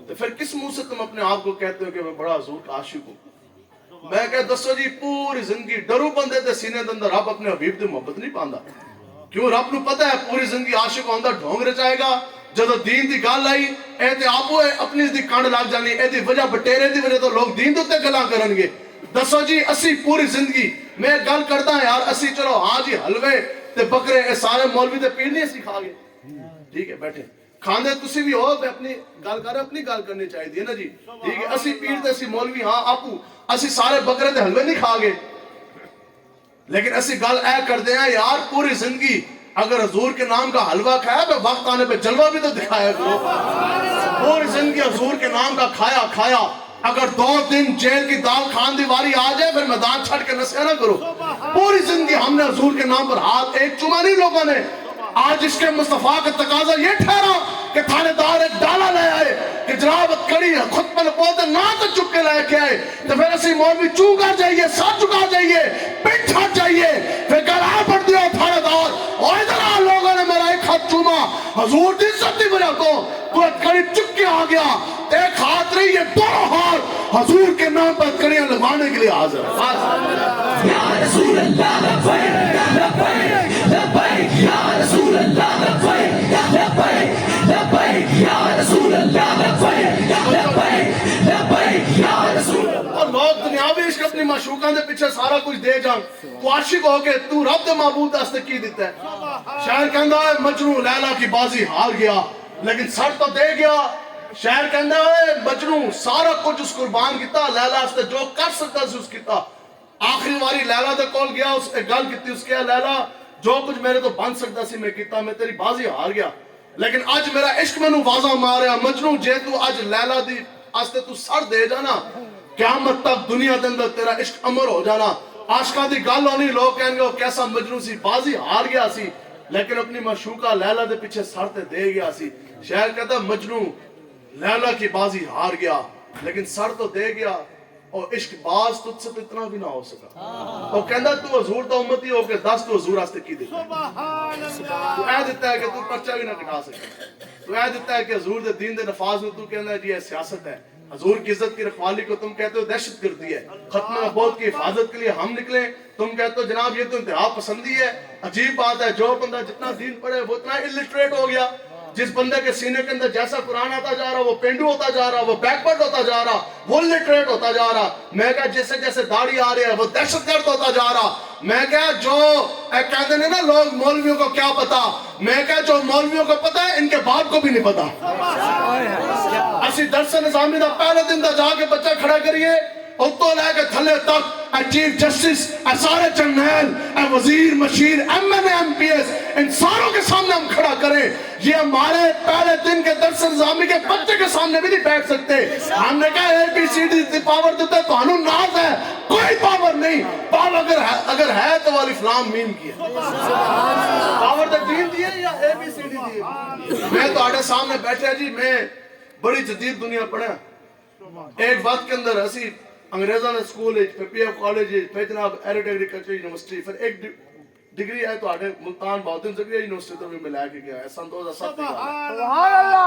تو پھر کس منہ سے تم اپنے آپ کو کہتے ہو کہ میں بڑا حضور کا عاشق ہوں میں کہہ دسو جی پوری زندگی ڈرو بندے دے سینے دے اندر رب اپنے حبیب دے محبت نہیں پاندا کیوں رب نو پتہ ہے پوری زندگی عاشق ہوندا ڈھونگ رچائے گا جدو دین دی گل آئی اے تے آپو اپنی دی کانڈ لگ جانی اے دی وجہ بٹیرے دی وجہ تو لوگ دین دوتے گلاں کرن گے دسو جی اسی پوری زندگی میں گل کرتا ہے یار اسی چلو ہاں جی حلوے تے بکرے اے سارے مولوی تے پیر نہیں اسی کھا گے ٹھیک ہے بیٹھے کھاندے تسی بھی ہو میں اپنی گل کر اپنی گل کرنی چاہیے دی نا جی ٹھیک ہے اسی پیر تے اسی مولوی ہاں آپو اسی سارے بکرے تے حلوے نہیں کھا گے لیکن اسی گل اے کر دیں یار پوری زندگی اگر حضور کے نام کا حلوہ کھایا تو وقت آنے پہ جلوہ بھی تو دکھایا کرو پوری زندگی حضور کے نام کا کھایا اگر 2 دن جیل کی دال کھان دیواری آ جائے پھر میدان چھڑ کے نسیہ نہ کرو پوری زندگی ہم نے حضور کے نام پر ہاتھ ایک چوما نہیں لوگوں نے آج اس کے مصطفیٰ کا تقاضا یہ ٹھہرا کہ تھانے دار ایک ڈالا لے آئے کہ جناب کڑی خود پر لپوتے نہ تو چک کے لے کے آئے تو پھر اسی مولوی چونکا جائیے ساتھ چکا جائیے پیٹ چھٹ جائیے پھر گلہ پڑ دیا تھانے دار اور ادھر آن لوگوں نے میرا ایک ہاتھ چوما حضور دی ستی بجا کو کڑی چک کے آ گیا ایک ہاتھ رہی یہ دونوں ہاتھ حضور کے نام پر کڑیاں لگوانے کے لیے حاضر ہے یا رسول اللہ لبیک لبیک لبیک یا رسول اللہ لبیک لبیک لبیک یا رسول اللہ لبیک لبیک لبیک یا رسول اللہ اور لوگ دنیاوی عشق اپنی معشوقاں دے پیچھے سارا کچھ دے جان تو عاشق ہو کے تو رب دے معبود دستے کی دیتا ہے شاعر کہندا ہے مجنوں لیلا کی بازی ہار گیا لیکن سر تو دے گیا شاعر کہندا ہے مجنوں سارا کچھ اس قربان کیتا لیلا اس جو کر سکتا سی اس کیتا آخری واری لیلا دے کول گیا اس گل کیتی اس کہا لیلا جو کچھ میرے تو بن سکتا سی میں کیتا میں تیری بازی ہار گیا لیکن آج میرا عشق میں نو واضح ماریا مجنوں جے تو آج لیلا دی آستے تو سر دے جانا قیامت تک دنیا دے اندر تیرا عشق امر ہو جانا عاشقاں دی گل ہونی لوگ کہیں گے کیسا مجنوں سی بازی ہار گیا سی لیکن اپنی معشوقہ لیلا دے پیچھے سر تے دے گیا سی شاعر کہتا مجنوں لیلا کی بازی ہار گیا لیکن سر تو دے گیا اور عشق باز تجھ سے اتنا بھی نہ ہو سکا اور کہندا تو حضور تو امتی ہو کے 10 تو حضور واسطے کی دیتا تو اے دیتا ہے کہ تو پرچہ بھی نہ کٹا سکے تو اے دیتا ہے کہ حضور دے دین دے نفاذ میں تو کہنا ہے جی یہ سیاست ہے حضور کی عزت کی رکھوالی کو تم کہتے ہو دہشت گردی ہے ختم نبوت کی حفاظت کے لیے ہم نکلیں تم کہتے ہو جناب یہ تو انتہا پسندی ہے عجیب بات ہے جو بندہ جتنا دین پڑھے وہ اتنا الٹریٹ ہو گیا جس بندے کے سینے کے اندر جیسا قرآن آتا جا رہا وہ پینڈو ہوتا جا رہا وہ بیکورڈ ہوتا جا رہا وہ لٹریٹ ہوتا جا رہا میں کہا جیسے جیسے داڑھی آ رہی ہے وہ دہشت گرد ہوتا جا رہا میں کہا جو کہتے ہیں نا لوگ مولویوں کو کیا پتا میں کہا جو مولویوں کو پتا ہے ان کے باپ کو بھی نہیں پتا اسی درس نظامی دا پہلے دن دا جا کے بچہ کھڑا کریے اتو لے کے تھلے تک اے چیف جسٹس اے سارے جرنیل اے وزیر مشیر M N M P S ان ساروں کے سامنے ہم کھڑا کریں یہ ہمارے پہلے دن کے درس نظامی کے بچے کے سامنے بھی نہیں بیٹھ سکتے ہم نے کہا اے بی سی ڈی پاور دیتا ہے تو ہنو ناز ہے کوئی پاور نہیں پاور اگر ہے تو والی فلام میم کی ہے پاور دے دین دیئے یا اے بی سی ڈی دیئے میں تو سامنے بیٹھے جی میں بڑی جدید دنیا پڑھا ایک وقت کے اندر اسی انگریزوں نے سکول پھر پی ایف کالج پھر جناب ایرٹ ایگریکلچر یونیورسٹی پھر ایک ڈگری ہے تو آٹھے ملتان بہتن زکریہ یونیورسٹی تو بھی میں لے کے گیا ہے سن 2007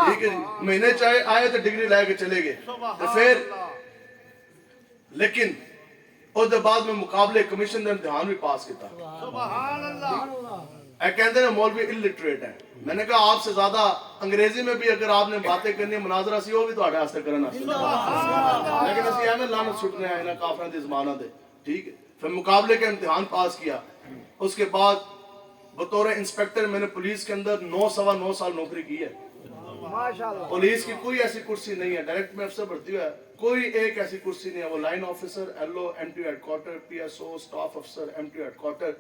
ٹھیک ہے جی مہینے چاہے آئے تو ڈگری لے کے چلے گئے تو پھر لیکن اس دے بعد میں مقابلے کمیشن دے امتحان بھی پاس کیتا اے کہتے ہیں مولوی الٹریٹ ہے میں نے کہا آپ سے زیادہ انگریزی میں بھی اگر آپ نے باتیں کرنی مناظرہ سی ہو بھی تو آڑے آستے کرنا لیکن اسی احمد لانت چھٹنے ہیں انہیں کافران دی زمانہ دے ٹھیک ہے پھر مقابلے کا امتحان پاس کیا اس کے بعد بطور انسپیکٹر میں نے پولیس کے اندر 9 سال نوکری کی ہے پولیس کی کوئی ایسی کرسی نہیں ہے ڈائریکٹ میں افسر بھرتی ہوا ہے کوئی ایک ایسی کرسی نہیں ہے وہ line officer L O M T headquarter P S O staff افسر ایم ٹی ہیڈ کوارٹر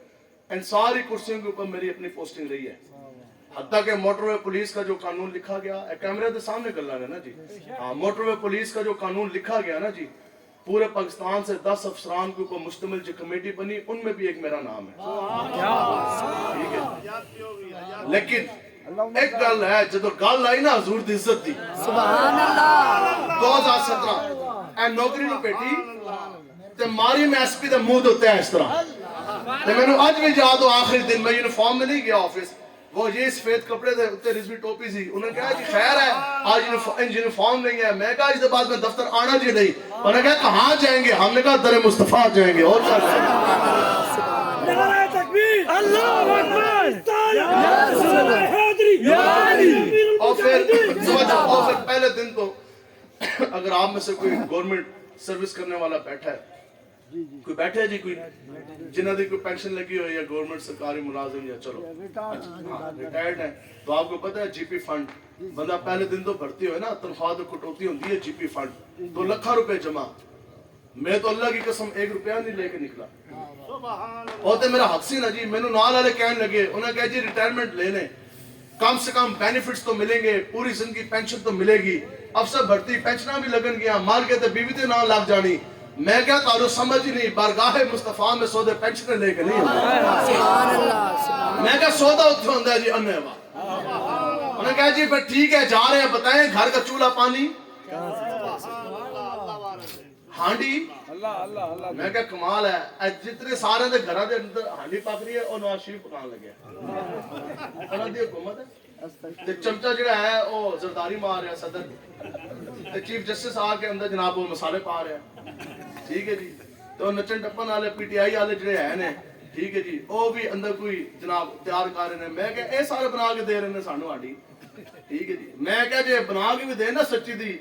ان ساری کرسیوں کے اوپر میری اپنی پوسٹنگ رہی ہے حتیٰ کہ موٹر وے پولیس کا جو قانون لکھا گیا کیمرے کے سامنے کر رہا ہے نا جی ہاں موٹر وے پولیس کا جو قانون لکھا گیا نا جی پورے پاکستان سے 10 افسران کے اوپر مشتمل جو کمیٹی بنی ان میں بھی ایک میرا نام ہے ٹھیک ہے لیکن ایک گل ہے جدو گل آئی نا حضور دی عزت دی سبحان اللہ 2017 اے نوکری نو بیٹی تے ماری میں ایس پی دے منہ ہوتے ہیں اس طرح تے میں نے آج بھی یاد ہو آخری دن میں یونیفارم میں نہیں گیا آفس وہ یہ سفید کپڑے تھے اتنے رزوی ٹوپی سی انہوں نے کہا جی خیر ہے آج یونیفارم نہیں ہے میں کہا اس کے بعد میں دفتر آنا جی نہیں انہوں نے کہا کہاں جائیں گے ہم نے کہا در مصطفیٰ جائیں گے اور کیا جائیں گے نعرہ تکبیر اللہ اکبر یا رسول اللہ حیدری یا علی اور پھر پہلے دن تو اگر آپ میں سے کوئی گورنمنٹ سروس کرنے والا بیٹھا ہے کوئی بیٹھے جی کوئی جنہ دی کوئی پینشن لگی ہوئی یا گورنمنٹ سرکاری ملازم یا چلو ریٹائرڈ ہے تو آپ کو پتہ ہے جی پی فنڈ بندہ پہلے دن تو بھرتی ہوئے نا تنخواہ تو کٹوتی ہوتی ہے جی پی فنڈ 2 لاکھ روپے جمع میں تو اللہ کی قسم 1 روپیہ نہیں لے کے نکلا اور تے میرا حق سی نا جی میں نو نال والے کہنے لگے انہوں نے کہا جی ریٹائرمنٹ لے لیں کم سے کم بینیفٹس تو ملیں گے پوری زندگی پینشن تو ملے گی افسر بھرتی پینشنہ بھی لگن گیا مار کے تے بیوی تے نہ لگ جانی میں کیا تعلق سمجھ ہی نہیں بارگاہ مصطفیٰ میں سودے پینشنیں لے کے نہیں سبحان اللہ میں کہا سودا اتھے ہوندہ ہے جی انہیں انہوں نے کہا جی پھر ٹھیک ہے جا رہے ہیں بتائیں گھر کا چولہا پانی ہانڈی میں کہا کمال ہے جتنے سارے دے گھرہ دے اندر ہانڈی پاک رہی ہے اور نواز شریف پکان لگے انہوں دی حکومت ہے چمچہ جڑا ہے وہ زرداری مار رہا ہے صدر چیف جسٹس آ کے اندر جناب وہ مسالے پا رہے ہیں ٹھیک ہے جی تو نچن ٹپن والے پی ٹی آئی والے جڑے ہیں نے ٹھیک ہے جی وہ بھی اندر کوئی جناب تیار کر رہے ہیں میں کہ اے سارے بنا کے دے رہے ہیں سانو ہانڈی ٹھیک ہے جی میں کہ جے بنا کے بھی دے نا سچی دی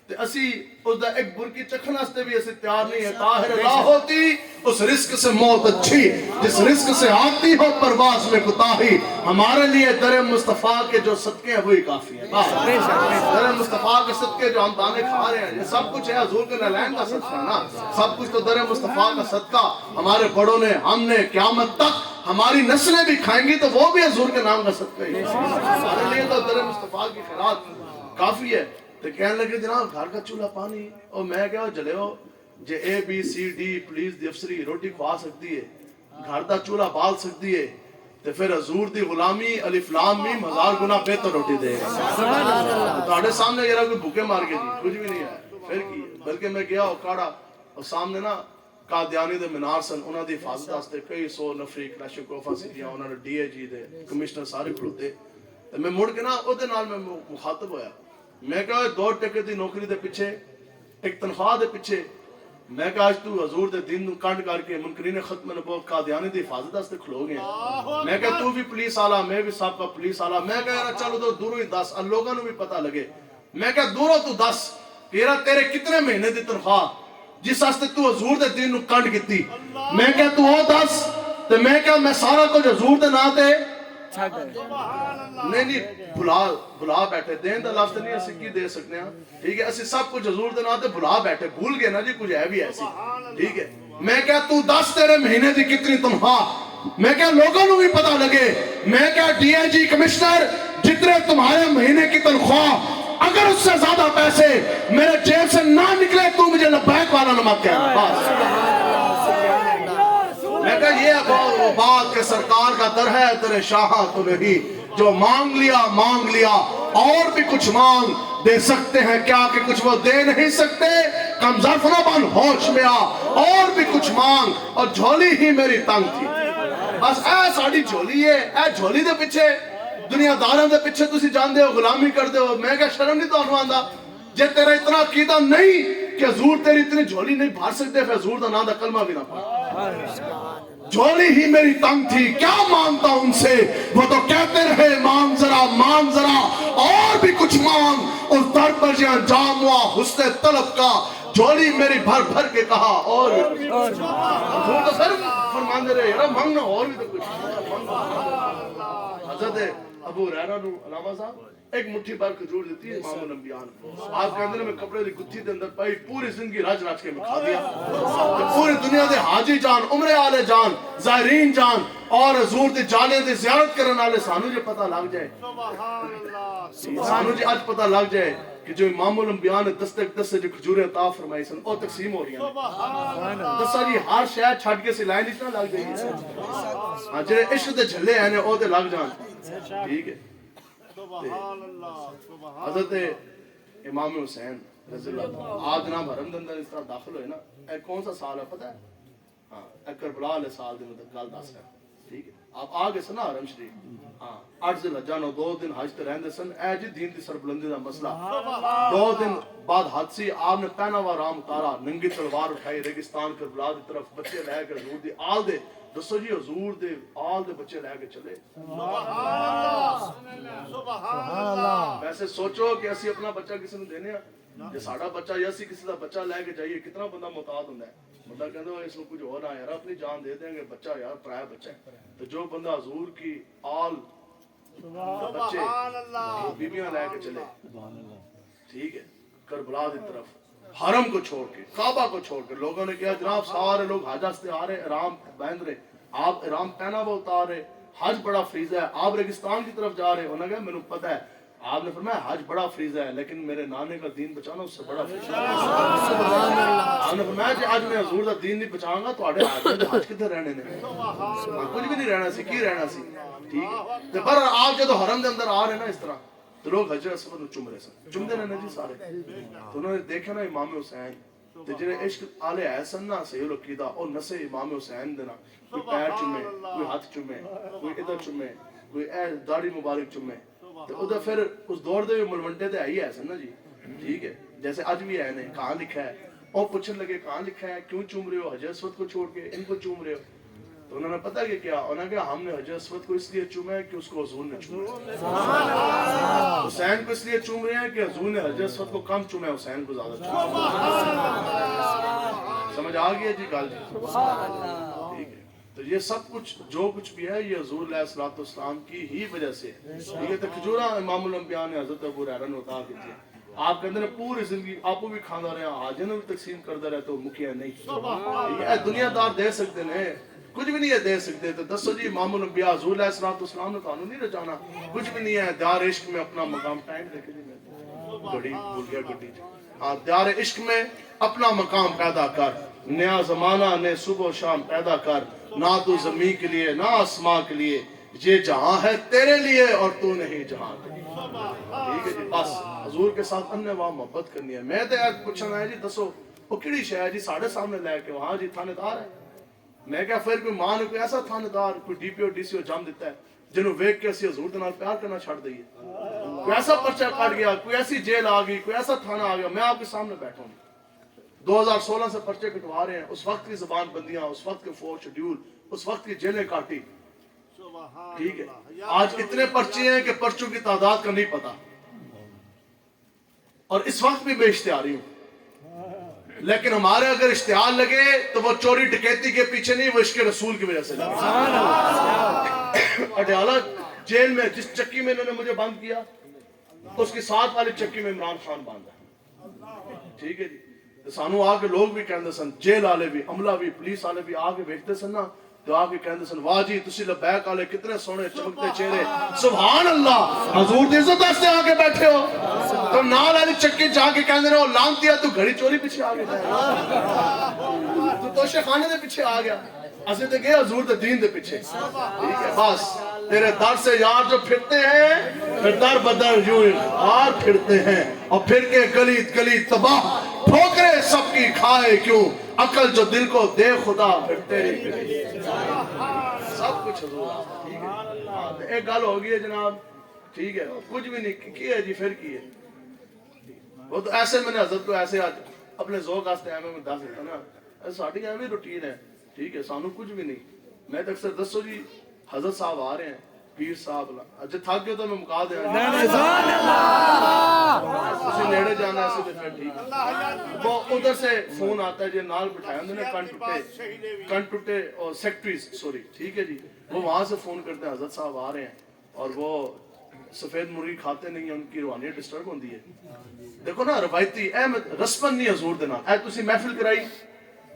تے اسی اس دا ایک برکی چکھن واسطے بھی اسی تیار نہیں ہے طاہر لا ہوتی اس رزق سے موت اچھی جس رزق سے آتی ہو پرواز میں کوتاہی ہمارے لیے در مصطفیٰ کے جو صدقے ہیں وہی کافی ہے در مصطفیٰ کے صدقے جو ہم دانے کھا رہے ہیں یہ سب کچھ ہے حضور کے نالین کا صدقہ ہے نا سب کچھ تو در مصطفیٰ کا صدقہ ہمارے بڑوں نے ہم نے قیامت تک ہماری نسلیں بھی کھائیں گی تو وہ بھی حضور کے نام کا صدقہ ہے ہمارے لیے تو در مصطفیٰ کی خیرات کافی ہے تو کہنے لگے جناب گھر کا چولہا پانی اور میں کہا جلے ہو جے اے بی سی ڈی پولیس دی افسری روٹی کھوا سکتی ہے گھر دا چولہا بال سکتی ہے تو پھر حضور دی غلامی الف لام میم 1000 گنا بہتر روٹی دے گا تھوڑے سامنے یہ کوئی بھوکے مار کے جی کچھ بھی نہیں ہے پھر کی بلکہ میں گیا اوکاڑا اور سامنے نا قادیانی دے منار سن انہاں دی حفاظت واسطے کئی 100 نفری کلاشنکوفاں سیدیاں انہاں نے D A G they commissioner سارے کھڑوتے تو میں مڑ کے نا او دے نال میں مخاطب ہویا میں کہا 2 ٹکے دی نوکری دے پیچھے ایک تنخواہ دے پیچھے میں کہا آج تو حضور دے دین نو کانڈ کر کے منکرین ختم نبوت قادیانی دی حفاظت واسطے کھلو گے میں کہا تو بھی پولیس والا میں بھی سابقہ پولیس والا میں کہا یار چلو تو دوروں ہی 10 اور لوگوں نو بھی پتہ لگے میں کہا دوروں تو 10 تیرا تیرے کتنے مہینے دی تنخواہ جس واسطے تو حضور دے دین نو کانڈ کیتی میں کہا تو وہ 10 تے میں کہا میں سارا کچھ حضور دے نا تے نہیں بھلا بیٹھے دین دا لفظ نہیں اسی کی دے سکنے ہیں ٹھیک ہے اسی سب کچھ حضور دے ناتے بھلا بیٹھے بھول گئے نا جی کچھ ہے بھی ایسی ٹھیک ہے میں کہا تو 10 تیرے مہینے دی کتنی تنخواہ میں کہا لوگوں نو بھی پتہ لگے میں کہا ڈی اے جی کمشنر جتنے تمہارے مہینے کی تنخواہ اگر اس سے زیادہ پیسے میرے جیب سے نہ نکلے تو مجھے لبیک والا نمک کہنا میں کہا یہ بات کہ سرکار کا در ہے تیرے شاہ تو نہیں جو مانگ لیا اور بھی کچھ مانگ دے سکتے ہیں کیا کہ کچھ وہ دے نہیں سکتے کم ظرف نہ بن ہوش میں آ اور بھی کچھ مانگ اور جھولی ہی میری تنگ تھی بس اے ساڑی جھولی ہے اے جھولی دے پیچھے دنیا داراں دے پیچھے تسی جاندے ہو غلامی کر دے ہو میں کیا شرم نہیں تو آندا جے تیرا اتنا عقیدہ نہیں کہ حضور تیری اتنی جھولی نہیں بھر سکتے پھر حضور دا نام دا کلمہ بھی نہ پڑھ جھولی ہی میری تنگ تھی کیا مانگتا ان سے وہ تو کہتے رہے مانگ ذرا اور بھی کچھ مانگ اس در پر جہاں جام ہوا حسن طلب کا جھولی میری بھر بھر کے کہا اور حضور تو صرف فرماندے رہے یار مانگنا اور بھی تو کچھ حضرت ابو ہریرہ نو علامہ صاحب ایک مٹھی بھر کھجور دیتی ہے امام الانبیاء نے آپ کے اندر میں کپڑے دی گتھی دے اندر پائی پوری زندگی راج راج کے میں کھا دیا پوری دنیا دے حاجی جان عمرے والے جان زائرین جان اور حضور دی جانے دی زیارت کرنے والے سانو جے پتہ لگ جائے سانو جے اج پتہ لگ جائے کہ جو امام الانبیاء نے دس جو کھجوریں عطا فرمائی سن او تقسیم ہو رہی ہیں دسا جی ہر شے چھڈ کے سلائن اتنا لگ جائے ہاں جے عشق دے جھلے ہیں او تے لگ جان ٹھیک ہے حضرت امام حسین رضی اللہ عنہ آج جناب حرم اندر اس طرح داخل ہوئے نا اے کون سا سال ہے پتہ ہے ہاں اے کربلا والے سال دے مطلب گل دس ہے ٹھیک ہے آپ آگے سنا حرم شریف ہاں 8 ذی الحجہ نو 2 دن حج تے رہندے سن اے جی دین دی سربلندی دا مسئلہ 2 دن بعد حج سی آپ نے پہنا ہوا رام اتارا ننگی تلوار اٹھائی ریگستان کربلا دی طرف بچے لے کے حضور دی آل دے دسو جی حضور دے آل دے بچے لے کے چلے سبحان اللہ ویسے سوچو کہ اسی اپنا بچہ کسی نے دینے ہیں جے ساڈا بچہ یا اسی کسی دا بچہ لے کے جائیے کتنا بندہ محتاط ہوندا ہے بندہ کہندا ہے اس کو کچھ اور نہ یار اپنی جان دے دیں گے بچہ یار پرایا بچہ ہے تو جو بندہ حضور کی آل بچے بیبیاں لے کے چلے ٹھیک ہے کربلا دی طرف حرم کو چھوڑ کے کعبہ کو چھوڑ کے لوگوں نے کہا جناب سارے لوگ حج واسطے آ رہے احرام باندھ رہے آپ احرام پہنا ہوا اتار رہے حج بڑا فریضہ ہے آپ ریگستان کی طرف جا رہے انہوں نے کہا مجھے پتہ ہے آپ نے فرمایا حج بڑا فریضہ ہے لیکن میرے نانے کا دین بچانا اس سے بڑا فریضہ ہے آپ نے فرمایا کہ آج میں حضور کا دین نہیں بچاؤں گا تو آڑے حج کدھر رہنے نے کچھ بھی نہیں رہنا سی کی رہنا سی ٹھیک ہے پر آپ جب حرم دے اندر آ رہے نا اس طرح تو لوگ حجر اسود نو چوم رہے سن چومدے نے جی سارے تو انہوں نے دیکھا نا امام حسین تے جڑے عشق آلے احسن نا صحیح العقیدہ او نسے امام حسین دے نا کوئی پیر چومے کوئی ہاتھ چومے کوئی ادھر چومے کوئی اے داڑھی مبارک چومے تے ادھر پھر اس دور دے ملوڈے تے آئی احسن نا جی ٹھیک ہے جیسے اج بھی ہے نے کہاں لکھا ہے او پوچھن لگے کہاں لکھا ہے کیوں چوم رہے ہو حجر اسود کو چھوڑ کے ان کو چوم رہے ہو تو انہوں نے پتا کہ کیا انہوں نے کہا ہم نے حجر اسود کو اس لیے چوما ہے کہ اس کو حضور نے چوما حسین کو اس لیے چوم رہے ہیں کہ حضور نے حجر اسود کو کم چوما ہے حسین کو زیادہ چوما سمجھ آ گیا جی گل جی ٹھیک ہے تو یہ سب کچھ جو کچھ بھی ہے یہ حضور علیہ الصلوۃ والسلام کی ہی وجہ سے ٹھیک ہے تو کھجورا امام الانبیاء نے حضرت ابو ہریرہ نے عطا کی تھی آپ کے اندر پوری زندگی آپ بھی کھانا رہے حاجیوں نے بھی تقسیم کرتا رہے تو مکھیا نہیں یہ دنیا دار دے سکتے ہیں کچھ بھی نہیں ہے دے سکتے تو دسو جی امام الانبیاء حضور علیہ الصلوۃ والسلام نے قانون نہیں رچانا کچھ بھی نہیں ہے دیار عشق میں اپنا مقام ٹائم دیکھے جی میں گڑی بھول گیا گڈی ہاں دیار عشق میں اپنا مقام پیدا کر نیا زمانہ نے صبح و شام پیدا کر نہ تو زمین کے لیے نہ آسمان کے لیے یہ جہاں ہے تیرے لیے اور تو نہیں جہاں کے لیے ٹھیک ہے جی بس حضور کے ساتھ انہیں وہاں محبت کرنی ہے میں تو پوچھنا ہے جی دسو وہ کیڑی شے ہے جی ساڑھے سامنے لے کے وہاں جی تھانے دار ہے میں کیا پھر کوئی ماں نے کوئی ایسا تھانے دار کوئی D P O D C او جام دیتا ہے جنہوں ویک کے اسی حضور دے نال پیار کرنا چھڑ دئیے کوئی ایسا پرچہ کٹ گیا کوئی ایسی جیل آ گئی کوئی ایسا تھانہ آ گیا میں آپ کے سامنے بیٹھا ہوں 2016 سے پرچے کٹوا رہے ہیں اس وقت کی زبان بندیاں اس وقت کے فور شیڈیول اس وقت کی جیلیں کاٹی ٹھیک ہے آج اتنے پرچے ہیں کہ پرچوں کی تعداد کا نہیں پتا اور اس وقت بھی میں اشتہاری ہوں لیکن ہمارے اگر اشتہار لگے تو وہ چوری ڈکیتی کے پیچھے نہیں وہ عشق رسول کی وجہ سے لگے اڈیالہ جیل میں جس چکی میں انہوں نے مجھے بند کیا اس کی ساتھ والی چکی میں عمران خان باندھا ٹھیک ہے جی سانو آگے لوگ بھی کہندے سن جیل والے بھی عملہ بھی پولیس والے بھی آگے بیٹھتے سن نا تو آگے کہندے سن واہ جی تسی لبیک والے کتنے سونے چمکتے چہرے سبحان اللہ حضور دی عزت واسطے آگے بیٹھے ہو تو نال والی چکی جا کے کہندے رہو لانتیا تو گھڑی چوری پیچھے آ گیا تو توشے خانے دے پیچھے آ گیا اسے تے گئے حضور دے دین دے پیچھے ٹھیک ہے بس تیرے در سے یار جو پھرتے ہیں پھر در بدر یوں اور پھرتے ہیں اور پھر کے گلی گلی تباہ ٹھوکرے سب کی کھائے کیوں عقل جو دل کو دے خدا پھر تیری پھری سب کچھ حضور ٹھیک ہے ایک گل ہو گئی ہے جناب ٹھیک ہے کچھ بھی نہیں کی ہے جی پھر کی ہے وہ تو ایسے میں نے حضرت کو ایسے آج اپنے ذوق آستے ہیں میں دس دیتا نا ساڑھی ایویں روٹین ہے ٹھیک ہے سانو کچھ بھی نہیں میں تو اکثر دسو جی حضرت صاحب آ رہے ہیں پیر صاحب اچھا تھک گئے تو میں مکا دیا کسی نیڑے جانا ایسے تو پھر ٹھیک وہ ادھر سے فون آتا ہے جی نال بٹھایا انہوں نے کن ٹوٹے اور سیکٹریز سوری ٹھیک ہے جی وہ وہاں سے فون کرتے ہیں حضرت صاحب آ رہے ہیں اور وہ سفید مرغی کھاتے نہیں ہیں ان کی روحانیت ڈسٹرب ہوتی ہے دیکھو نا روایتی احمد رسمن نہیں حضور دینا اے تسی محفل کرائی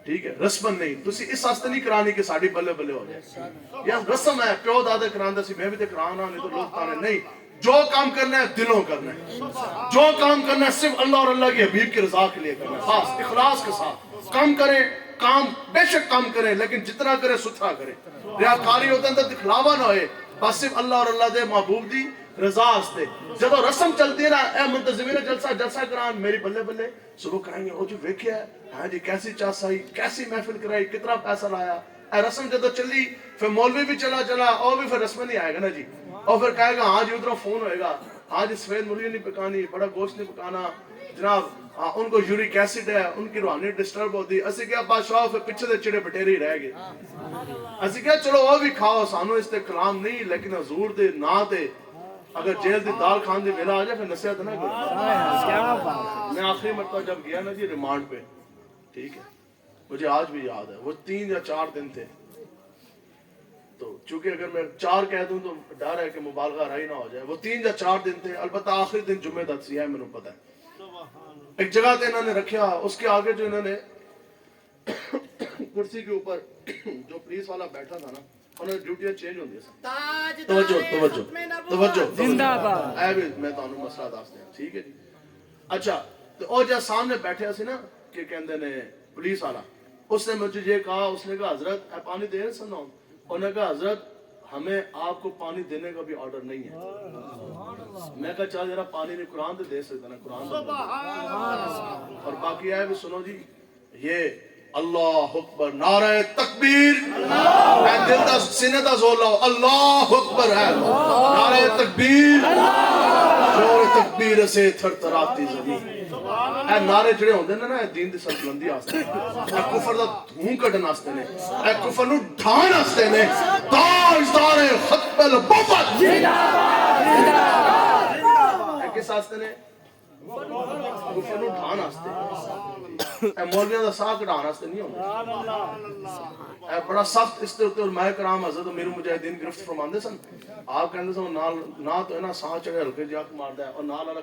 ٹھیک ہے رسمن نہیں تسی اس واسطے نہیں کرانی کہ ساڑی بلے بلے ہو جائے یا رسم ہے پیو دادے کراندہ سی میں بھی تے کرانا نہیں تو لوگ تانے نہیں جو کام کرنا ہے دلوں کرنا ہے جو کام کرنا ہے صرف اللہ اور اللہ کی حبیب کی رضا کے لیے کرنا ہے خاص اخلاص کے ساتھ کام کریں کام بے شک کام کریں لیکن جتنا کریں ستھرا کریں ریاکاری ہوتا ہے دکھلاوا نہ ہوئے بس صرف اللہ اور اللہ دے محبوب دی رضا ہستے جدو رسم چلتی ہے نا اے منتظمین جلسہ کران میری بلے بلے صبح کہیں گے او جو ویکھیا ہے ہاں جی کیسی چاس آئی کیسی محفل کرائی کتنا پیسہ لایا اے رسم جدو چلی پھر مولوی بھی چلا اور بھی پھر رسم نہیں آئے گا نا جی اور پھر کہے گا ہاں جی ادھر فون ہوئے گا ہاں جی سفید مرغی نہیں پکانی بڑا گوشت نہیں پکانا جناب ان کو یورک ایسڈ ہے ان کی روحانیت ڈسٹرب ہوتی اسی کیا بادشاہ پھر پیچھے دے چڑے بٹیرے ہی رہ گئے اسی کیا چلو وہ بھی کھاؤ سانو اس تے کلام نہیں لیکن حضور دے نا تے اگر جیل دی دال کھان دی ویلا آ جائے پھر نصیحت نہ کرو میں آخری مرتبہ جب گیا نا جی ریمانڈ پہ ٹھیک ہے مجھے آج بھی یاد ہے وہ 3 یا 4 دن تھے تو چونکہ اگر میں 4 کہہ دوں تو ڈر ہے کہ مبالغہ رائی نہ ہو جائے وہ 3 یا 4 دن تھے البتہ آخری دن جمعہ تک سی ہے میں نے پتہ ہے ایک جگہ تے انہوں نے رکھیا اس کے آگے جو انہوں نے کرسی کے اوپر جو پولیس والا بیٹھا تھا نا انہوں نے ڈیوٹیاں چینج ہوندی ہیں توجہ زندہ باد اے بھی میں تانوں مسئلہ دسدا ہاں ٹھیک ہے جی اچھا تو او جا سامنے بیٹھے سی نا کہ کہندے نے پولیس والا اس نے مجھے یہ کہا اس نے کہا حضرت اے پانی دے سنو انہوں نے کہا حضرت ہمیں آپ کو پانی دینے کا بھی آرڈر نہیں ہے میں کہا چاہ ذرا پانی نہیں قرآن تو دے سکتا نا قرآن اور باقی ہے بھی سنو جی یہ اللہ اکبر نعرہ تکبیر اے دل دا سینے دا زور لاؤ اللہ اکبر ہے نعرہ تکبیر زور تکبیر سے تھر تھراتی زمین اے نعرے جڑے ہوندے نے نا اے دین دی سربلندی واسطے اے کفر دا دھوں کڈن واسطے نے اے کفر نو ڈھان واسطے نے تاجدار ختم البوت زندہ باد اے کس واسطے نے کفر نو ڈھان واسطے اے مولویاں دا ساہ کڈھان واسطے نہیں ہوندا اے بڑا سخت اس تے علماء کرام حضرت امیر المجاہدین گرفت فرماندے سن آپ کہندے سن نہ تو انہاں ساہ چڑھے ہلکے جا کے ماردا ہے اور نال والا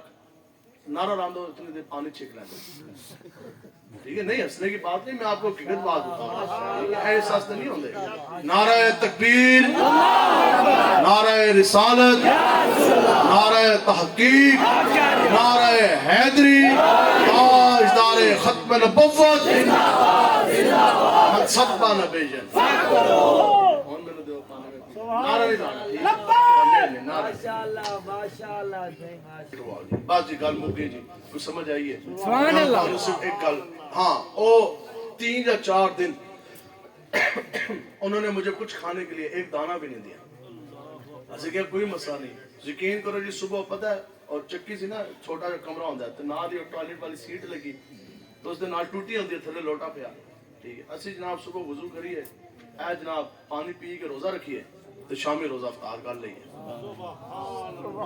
نعرہ راندو اتنی دیر پانی چھک لیندے ٹھیک ہے نہیں ہنسنے کی بات نہیں میں آپ کو حقیقت بات بتاؤں ایسا ہنستے نہیں ہوندے نعرہ تکبیر نعرہ رسالت نعرہ تحقیق نعرہ حیدری تاجدار ختم نبوت سبا نبیجن نعرہ نہیں لانا بات جی گل مکے جی کچھ سمجھ آئیے سبحان اللہ صرف ایک گل ہاں او 3 یا 4 دن انہوں نے مجھے کچھ کھانے کے لیے ایک دانہ بھی نہیں دیا ایسے کیا کوئی مسئلہ نہیں یقین کرو جی صبح پتہ ہے اور چکی سی نا چھوٹا جو کمرہ ہوتا ہے تو نال ہی ٹوائلٹ والی سیٹ لگی تو اس دے نال ٹوٹی ہوندی ہے تھلے لوٹا پیا ٹھیک ہے اسی جناب صبح وضو کریے اے جناب پانی پی کے روزہ رکھیے تو شامی روزہ افطار کر لئیے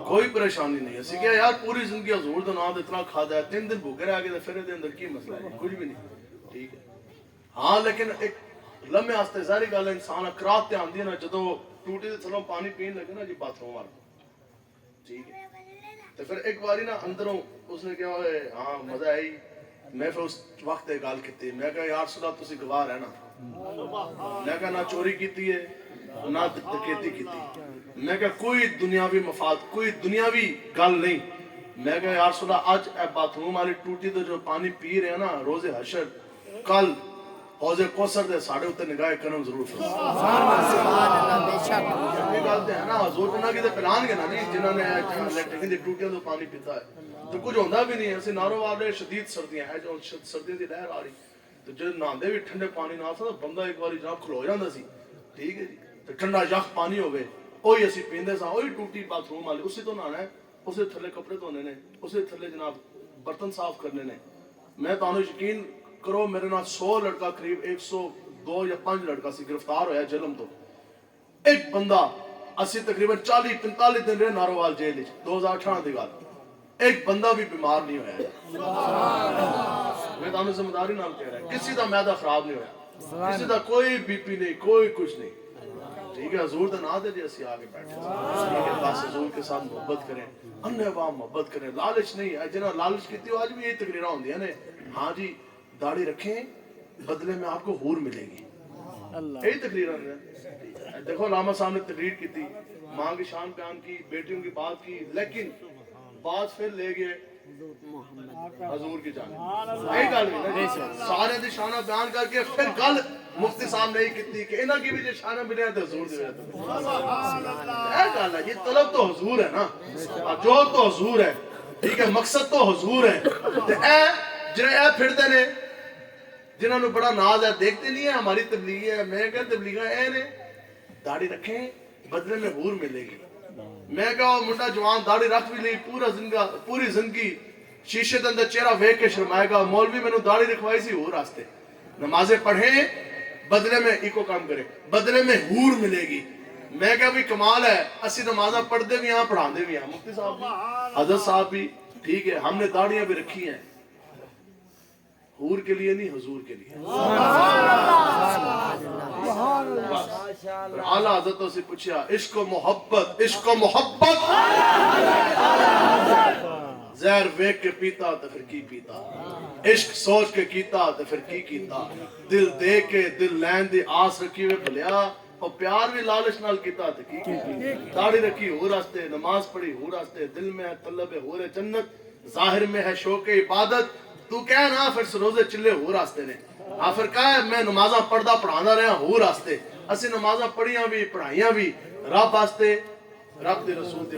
کوئی پریشانی نہیں اسی کیا یار پوری زندگی حضور دا نام اتنا کھادا ہے 3 دن بھوکے رہ گئے تو پھر دے اندر کی مسئلہ ہے کچھ بھی نہیں ٹھیک ہے ہاں لیکن ایک لمحے واسطے ظاہری گل ہے انسان اکرات تے آندی ہے نا جدوں ٹوٹی دے تھلوں پانی پین لگے نا جی باتھ روم والا ٹھیک ہے تو پھر ایک باری نا اندروں اس نے کہا ہاں مزہ آئی میں پھر اس وقت ایک گل کیتی میں کہا یار صدا تسی گواہ رہنا میں کہا نہ چوری کیتی ہے نہ ڈکیتی کیتی میں کہا کوئی دنیاوی مفاد کوئی دنیاوی گل نہیں میں کہا یار صدا آج اے باتھ روم والی ٹوٹی تو جو پانی پی رہے ہیں نا روز حشر کل حوض کوثر دے ساڑے اتنے نگاہ کرم ضرور فرما سبحان اللہ بے شک یہ گل تے ہے نا حضور نے کہ پلان گے نا نہیں جنہوں نے لیٹرین دی ٹوٹیاں تو پانی پیتا ہے تو کچھ ہوندا بھی نہیں ہے اسی نارو والے شدید سردیاں ہے جو سردیاں دی لہر آ رہی تو جو نہاندے بھی ٹھنڈے پانی نال تھا بندہ ایک باری جناب کھلو جاندا سی ٹھیک ہے جی تے ٹھنڈا یخ پانی ہوے اوہی اسی پیندے سا اوہی ٹوٹی باتھ روم والی اسی تو نہانا ہے اسے تھلے کپڑے دھونے نے اسے تھلے جناب برتن صاف کرنے نے میں تانوں یقین کرو میرے نال 100 لڑکا قریب 102 یا 5 لڑکا سی گرفتار ہویا جلم تو ایک بندہ اسی تقریباً 40-45 دن رہے ناروال جیل 2018 دی گل ایک بندہ بھی بیمار نہیں ہویا میں تانوں ذمہ داری نال کہہ رہا ہوں کسی دا معدہ خراب نہیں ہویا کسی دا کوئی بی پی نہیں کوئی کچھ نہیں ٹھیک ہے حضور دا نام دے جی اسی آگے بیٹھے ٹھیک ہے بس حضور کے ساتھ محبت کریں انہیں وہاں محبت کریں لالچ نہیں ہے جنہاں لالچ کیتی ہو آج بھی یہی تقریرہ ہوندی ہے ہاں جی داڑھی رکھیں بدلے میں آپ کو حور ملے گی یہی تقریرہ ہے دیکھو علامہ صاحب نے تقریر کی تھی ماں کی شان بیان کی بیٹیوں کی بات کی لیکن بات پھر لے گئے حضور کی جانب یہی گل ہے سارے دی شانہ بیان کر کے پھر گل مفتی صاحب نے کی تھی کہ انہاں کی بھی جو شانہ ملے تو حضور دی وجہ یہ گل ہے یہ طلب تو حضور ہے نا جو تو حضور ہے ٹھیک ہے مقصد تو حضور ہے تے اے جنہیں اے پھرتے نے جنہوں نے بڑا ناز ہے دیکھتے نہیں ہے ہماری تبلیغی ہے میں کہا تبلیغہ اے نے داڑھی رکھیں بدلے میں حور ملے گی میں کہا منڈا جوان داڑھی رکھ بھی لی پوری زندگی شیشے دے اندر چہرہ ویکھ کے شرمائے گا مولوی میں نے داڑھی رکھوائی سی حور واسطے نمازیں پڑھیں بدلے میں ایکو کام کرے بدلے میں حور ملے گی میں کہا بھی کمال ہے اسی نمازہ پڑھتے بھی ہیں پڑھاندے بھی ہیں مفتی صاحب بھی حضرت صاحب بھی ٹھیک ہے ہم نے داڑیاں بھی رکھی ہیں حور کے لیے نہیں حضور کے لیے اعلیٰ حضرتوں سے پوچھا عشق و محبت زہر ویک کے پیتا تو پھر کی پیتا عشق سوچ کے کیتا تو پھر کی کیتا دل دے کے دل لین دی آس رکھی ہوئے بھلیا اور پیار بھی لالچ نال کیتا تو کی داڑھی رکھی ہو راستے نماز پڑھی ہو راستے دل میں ہے طلب ہو رہے جنت ظاہر میں ہے شوق عبادت تو کہہ نا پھر روزے چلے ہو راستے نے آخر کہا ہے میں نمازاں پڑھدا پڑھانا رہا ہو راستے اسی نمازاں پڑھیاں بھی پڑھائیاں بھی رب واسطے رب دے رسول دے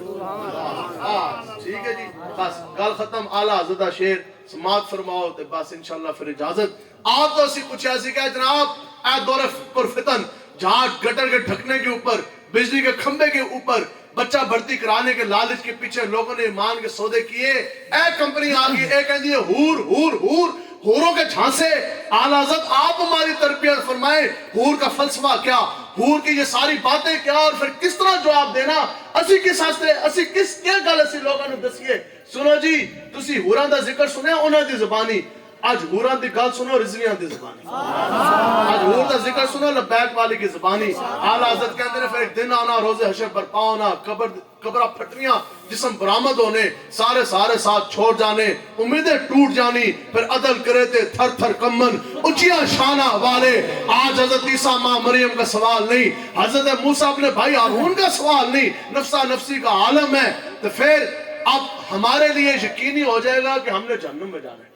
ٹھیک ہے جی بس گل ختم اعلیٰ حضرت شیر سماعت فرماؤ تے بس انشاءاللہ پھر اجازت آپ تو اسی پوچھا سی کہ جناب اے دور پرفتن جہاں گٹر کے ڈھکنے کے اوپر بجلی کے کھمبے کے اوپر بچہ بھرتی کرانے کے لالچ کے پیچھے لوگوں نے ایمان کے سودے کیے اے کمپنی آگئی اے کہندی ہے ہور ہور ہور ہوروں کے جھانسے اعلیٰ حضرت آپ ہماری تربیت فرمائیں ہور کا فلسفہ کیا ہور کی یہ ساری باتیں کیا اور پھر کس طرح جواب دینا اسی کس ہاستے اسی کس کیا گل اسی لوگوں نے دسیے سنو جی تسی ہوراں دا ذکر سنے انہاں دی زبانی آج ہوراں دی گل سنو رضویاں دی زبانی آج ہور دا ذکر سنو لبیک والی کی زبانی اعلیٰ حضرت کہتے ہیں پھر ایک دن آنا روز حشر برپا ہونا قبرہ پھٹنیاں جسم برآمد ہونے سارے ساتھ چھوڑ جانے امیدیں ٹوٹ جانی پھر عدل کرے تھے تھر تھر کمن اچھیاں شانہ والے آج حضرت عیسیٰ ماں مریم کا سوال نہیں حضرت موسیٰ اپنے بھائی ہارون کا سوال نہیں نفسہ نفسی کا عالم ہے تو پھر اب ہمارے لیے یقینی ہو جائے گا کہ ہم نے جہنم میں جانا ہے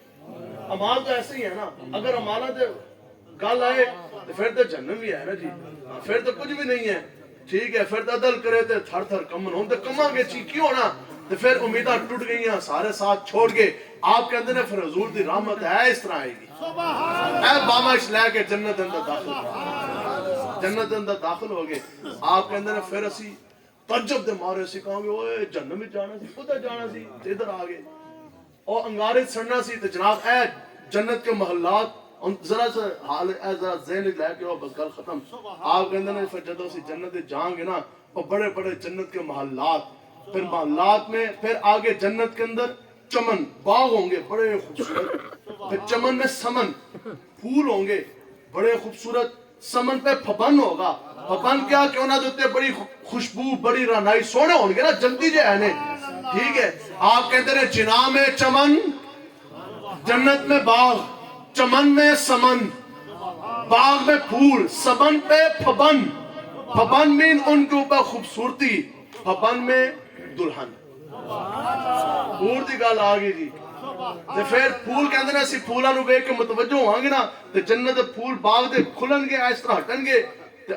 امال تو ایسے ہی ہے نا اگر امالہ دے گل آئے تو پھر تو جہنم ہی ہے نا جی پھر تو کچھ بھی نہیں ہے ٹھیک ہے پھر عدل کرے تے تھر تھر کمن ہوں تے کماں گے چی کیوں ہونا تے پھر امیداں ٹوٹ گئی ہیں سارے ساتھ چھوڑ کے آپ کہندے نے پھر حضور دی رحمت ہے اس طرح آئے گی اے بامش لے کے جنت اندر داخل جنت اندر داخل ہو گئے آپ کہندے نے پھر اسی تجب دے مارے اسی کہاں گے اوے جہنم میں جانا سی خدا جانا سی ادھر آ گئے اور انگارے سڑنا سی تے جناب اے جنت کے محلات ذرا سا حال اے ذرا ذہن لے کے بس گل ختم آپ کہندے نے پھر جدوں سی جنت دے جائیں گے نا اور بڑے بڑے جنت کے محلات پھر محلات میں پھر آگے جنت کے اندر چمن باغ ہوں گے بڑے خوبصورت پھر چمن میں سمن پھول ہوں گے بڑے خوبصورت سمن پہ پھپن ہوگا پھپن کیا کہ انہاں دے اوتے بڑی خوشبو بڑی رانائی سونے ہوں گے نا جنتی جو ہے نے ٹھیک ہے آپ کہتے ہیں جناح میں چمن جنت میں باغ چمن میں سمن باغ میں پھول سمن پہ پھپن پھپن میں ان کے اوپر خوبصورتی پھپن میں دلہن پور دی گل آگئی جی ਤੇ ਫਿਰ ਫੂਲ ਕਹਿੰਦੇ ਨੇ ਅਸੀਂ ਫੂਲਾਂ ਨੂੰ ਵੇਖ ਕੇ ਮਤਵੱਜੋ ਹੋਵਾਂਗੇ ਨਾ ਤੇ ਜੰਨਤ ਦੇ ਫੂਲ ਬਾਗ ਦੇ ਖੁੱਲਣਗੇ ਇਸ ਤਰ੍ਹਾਂ ਹਟਣਗੇ ਤੇ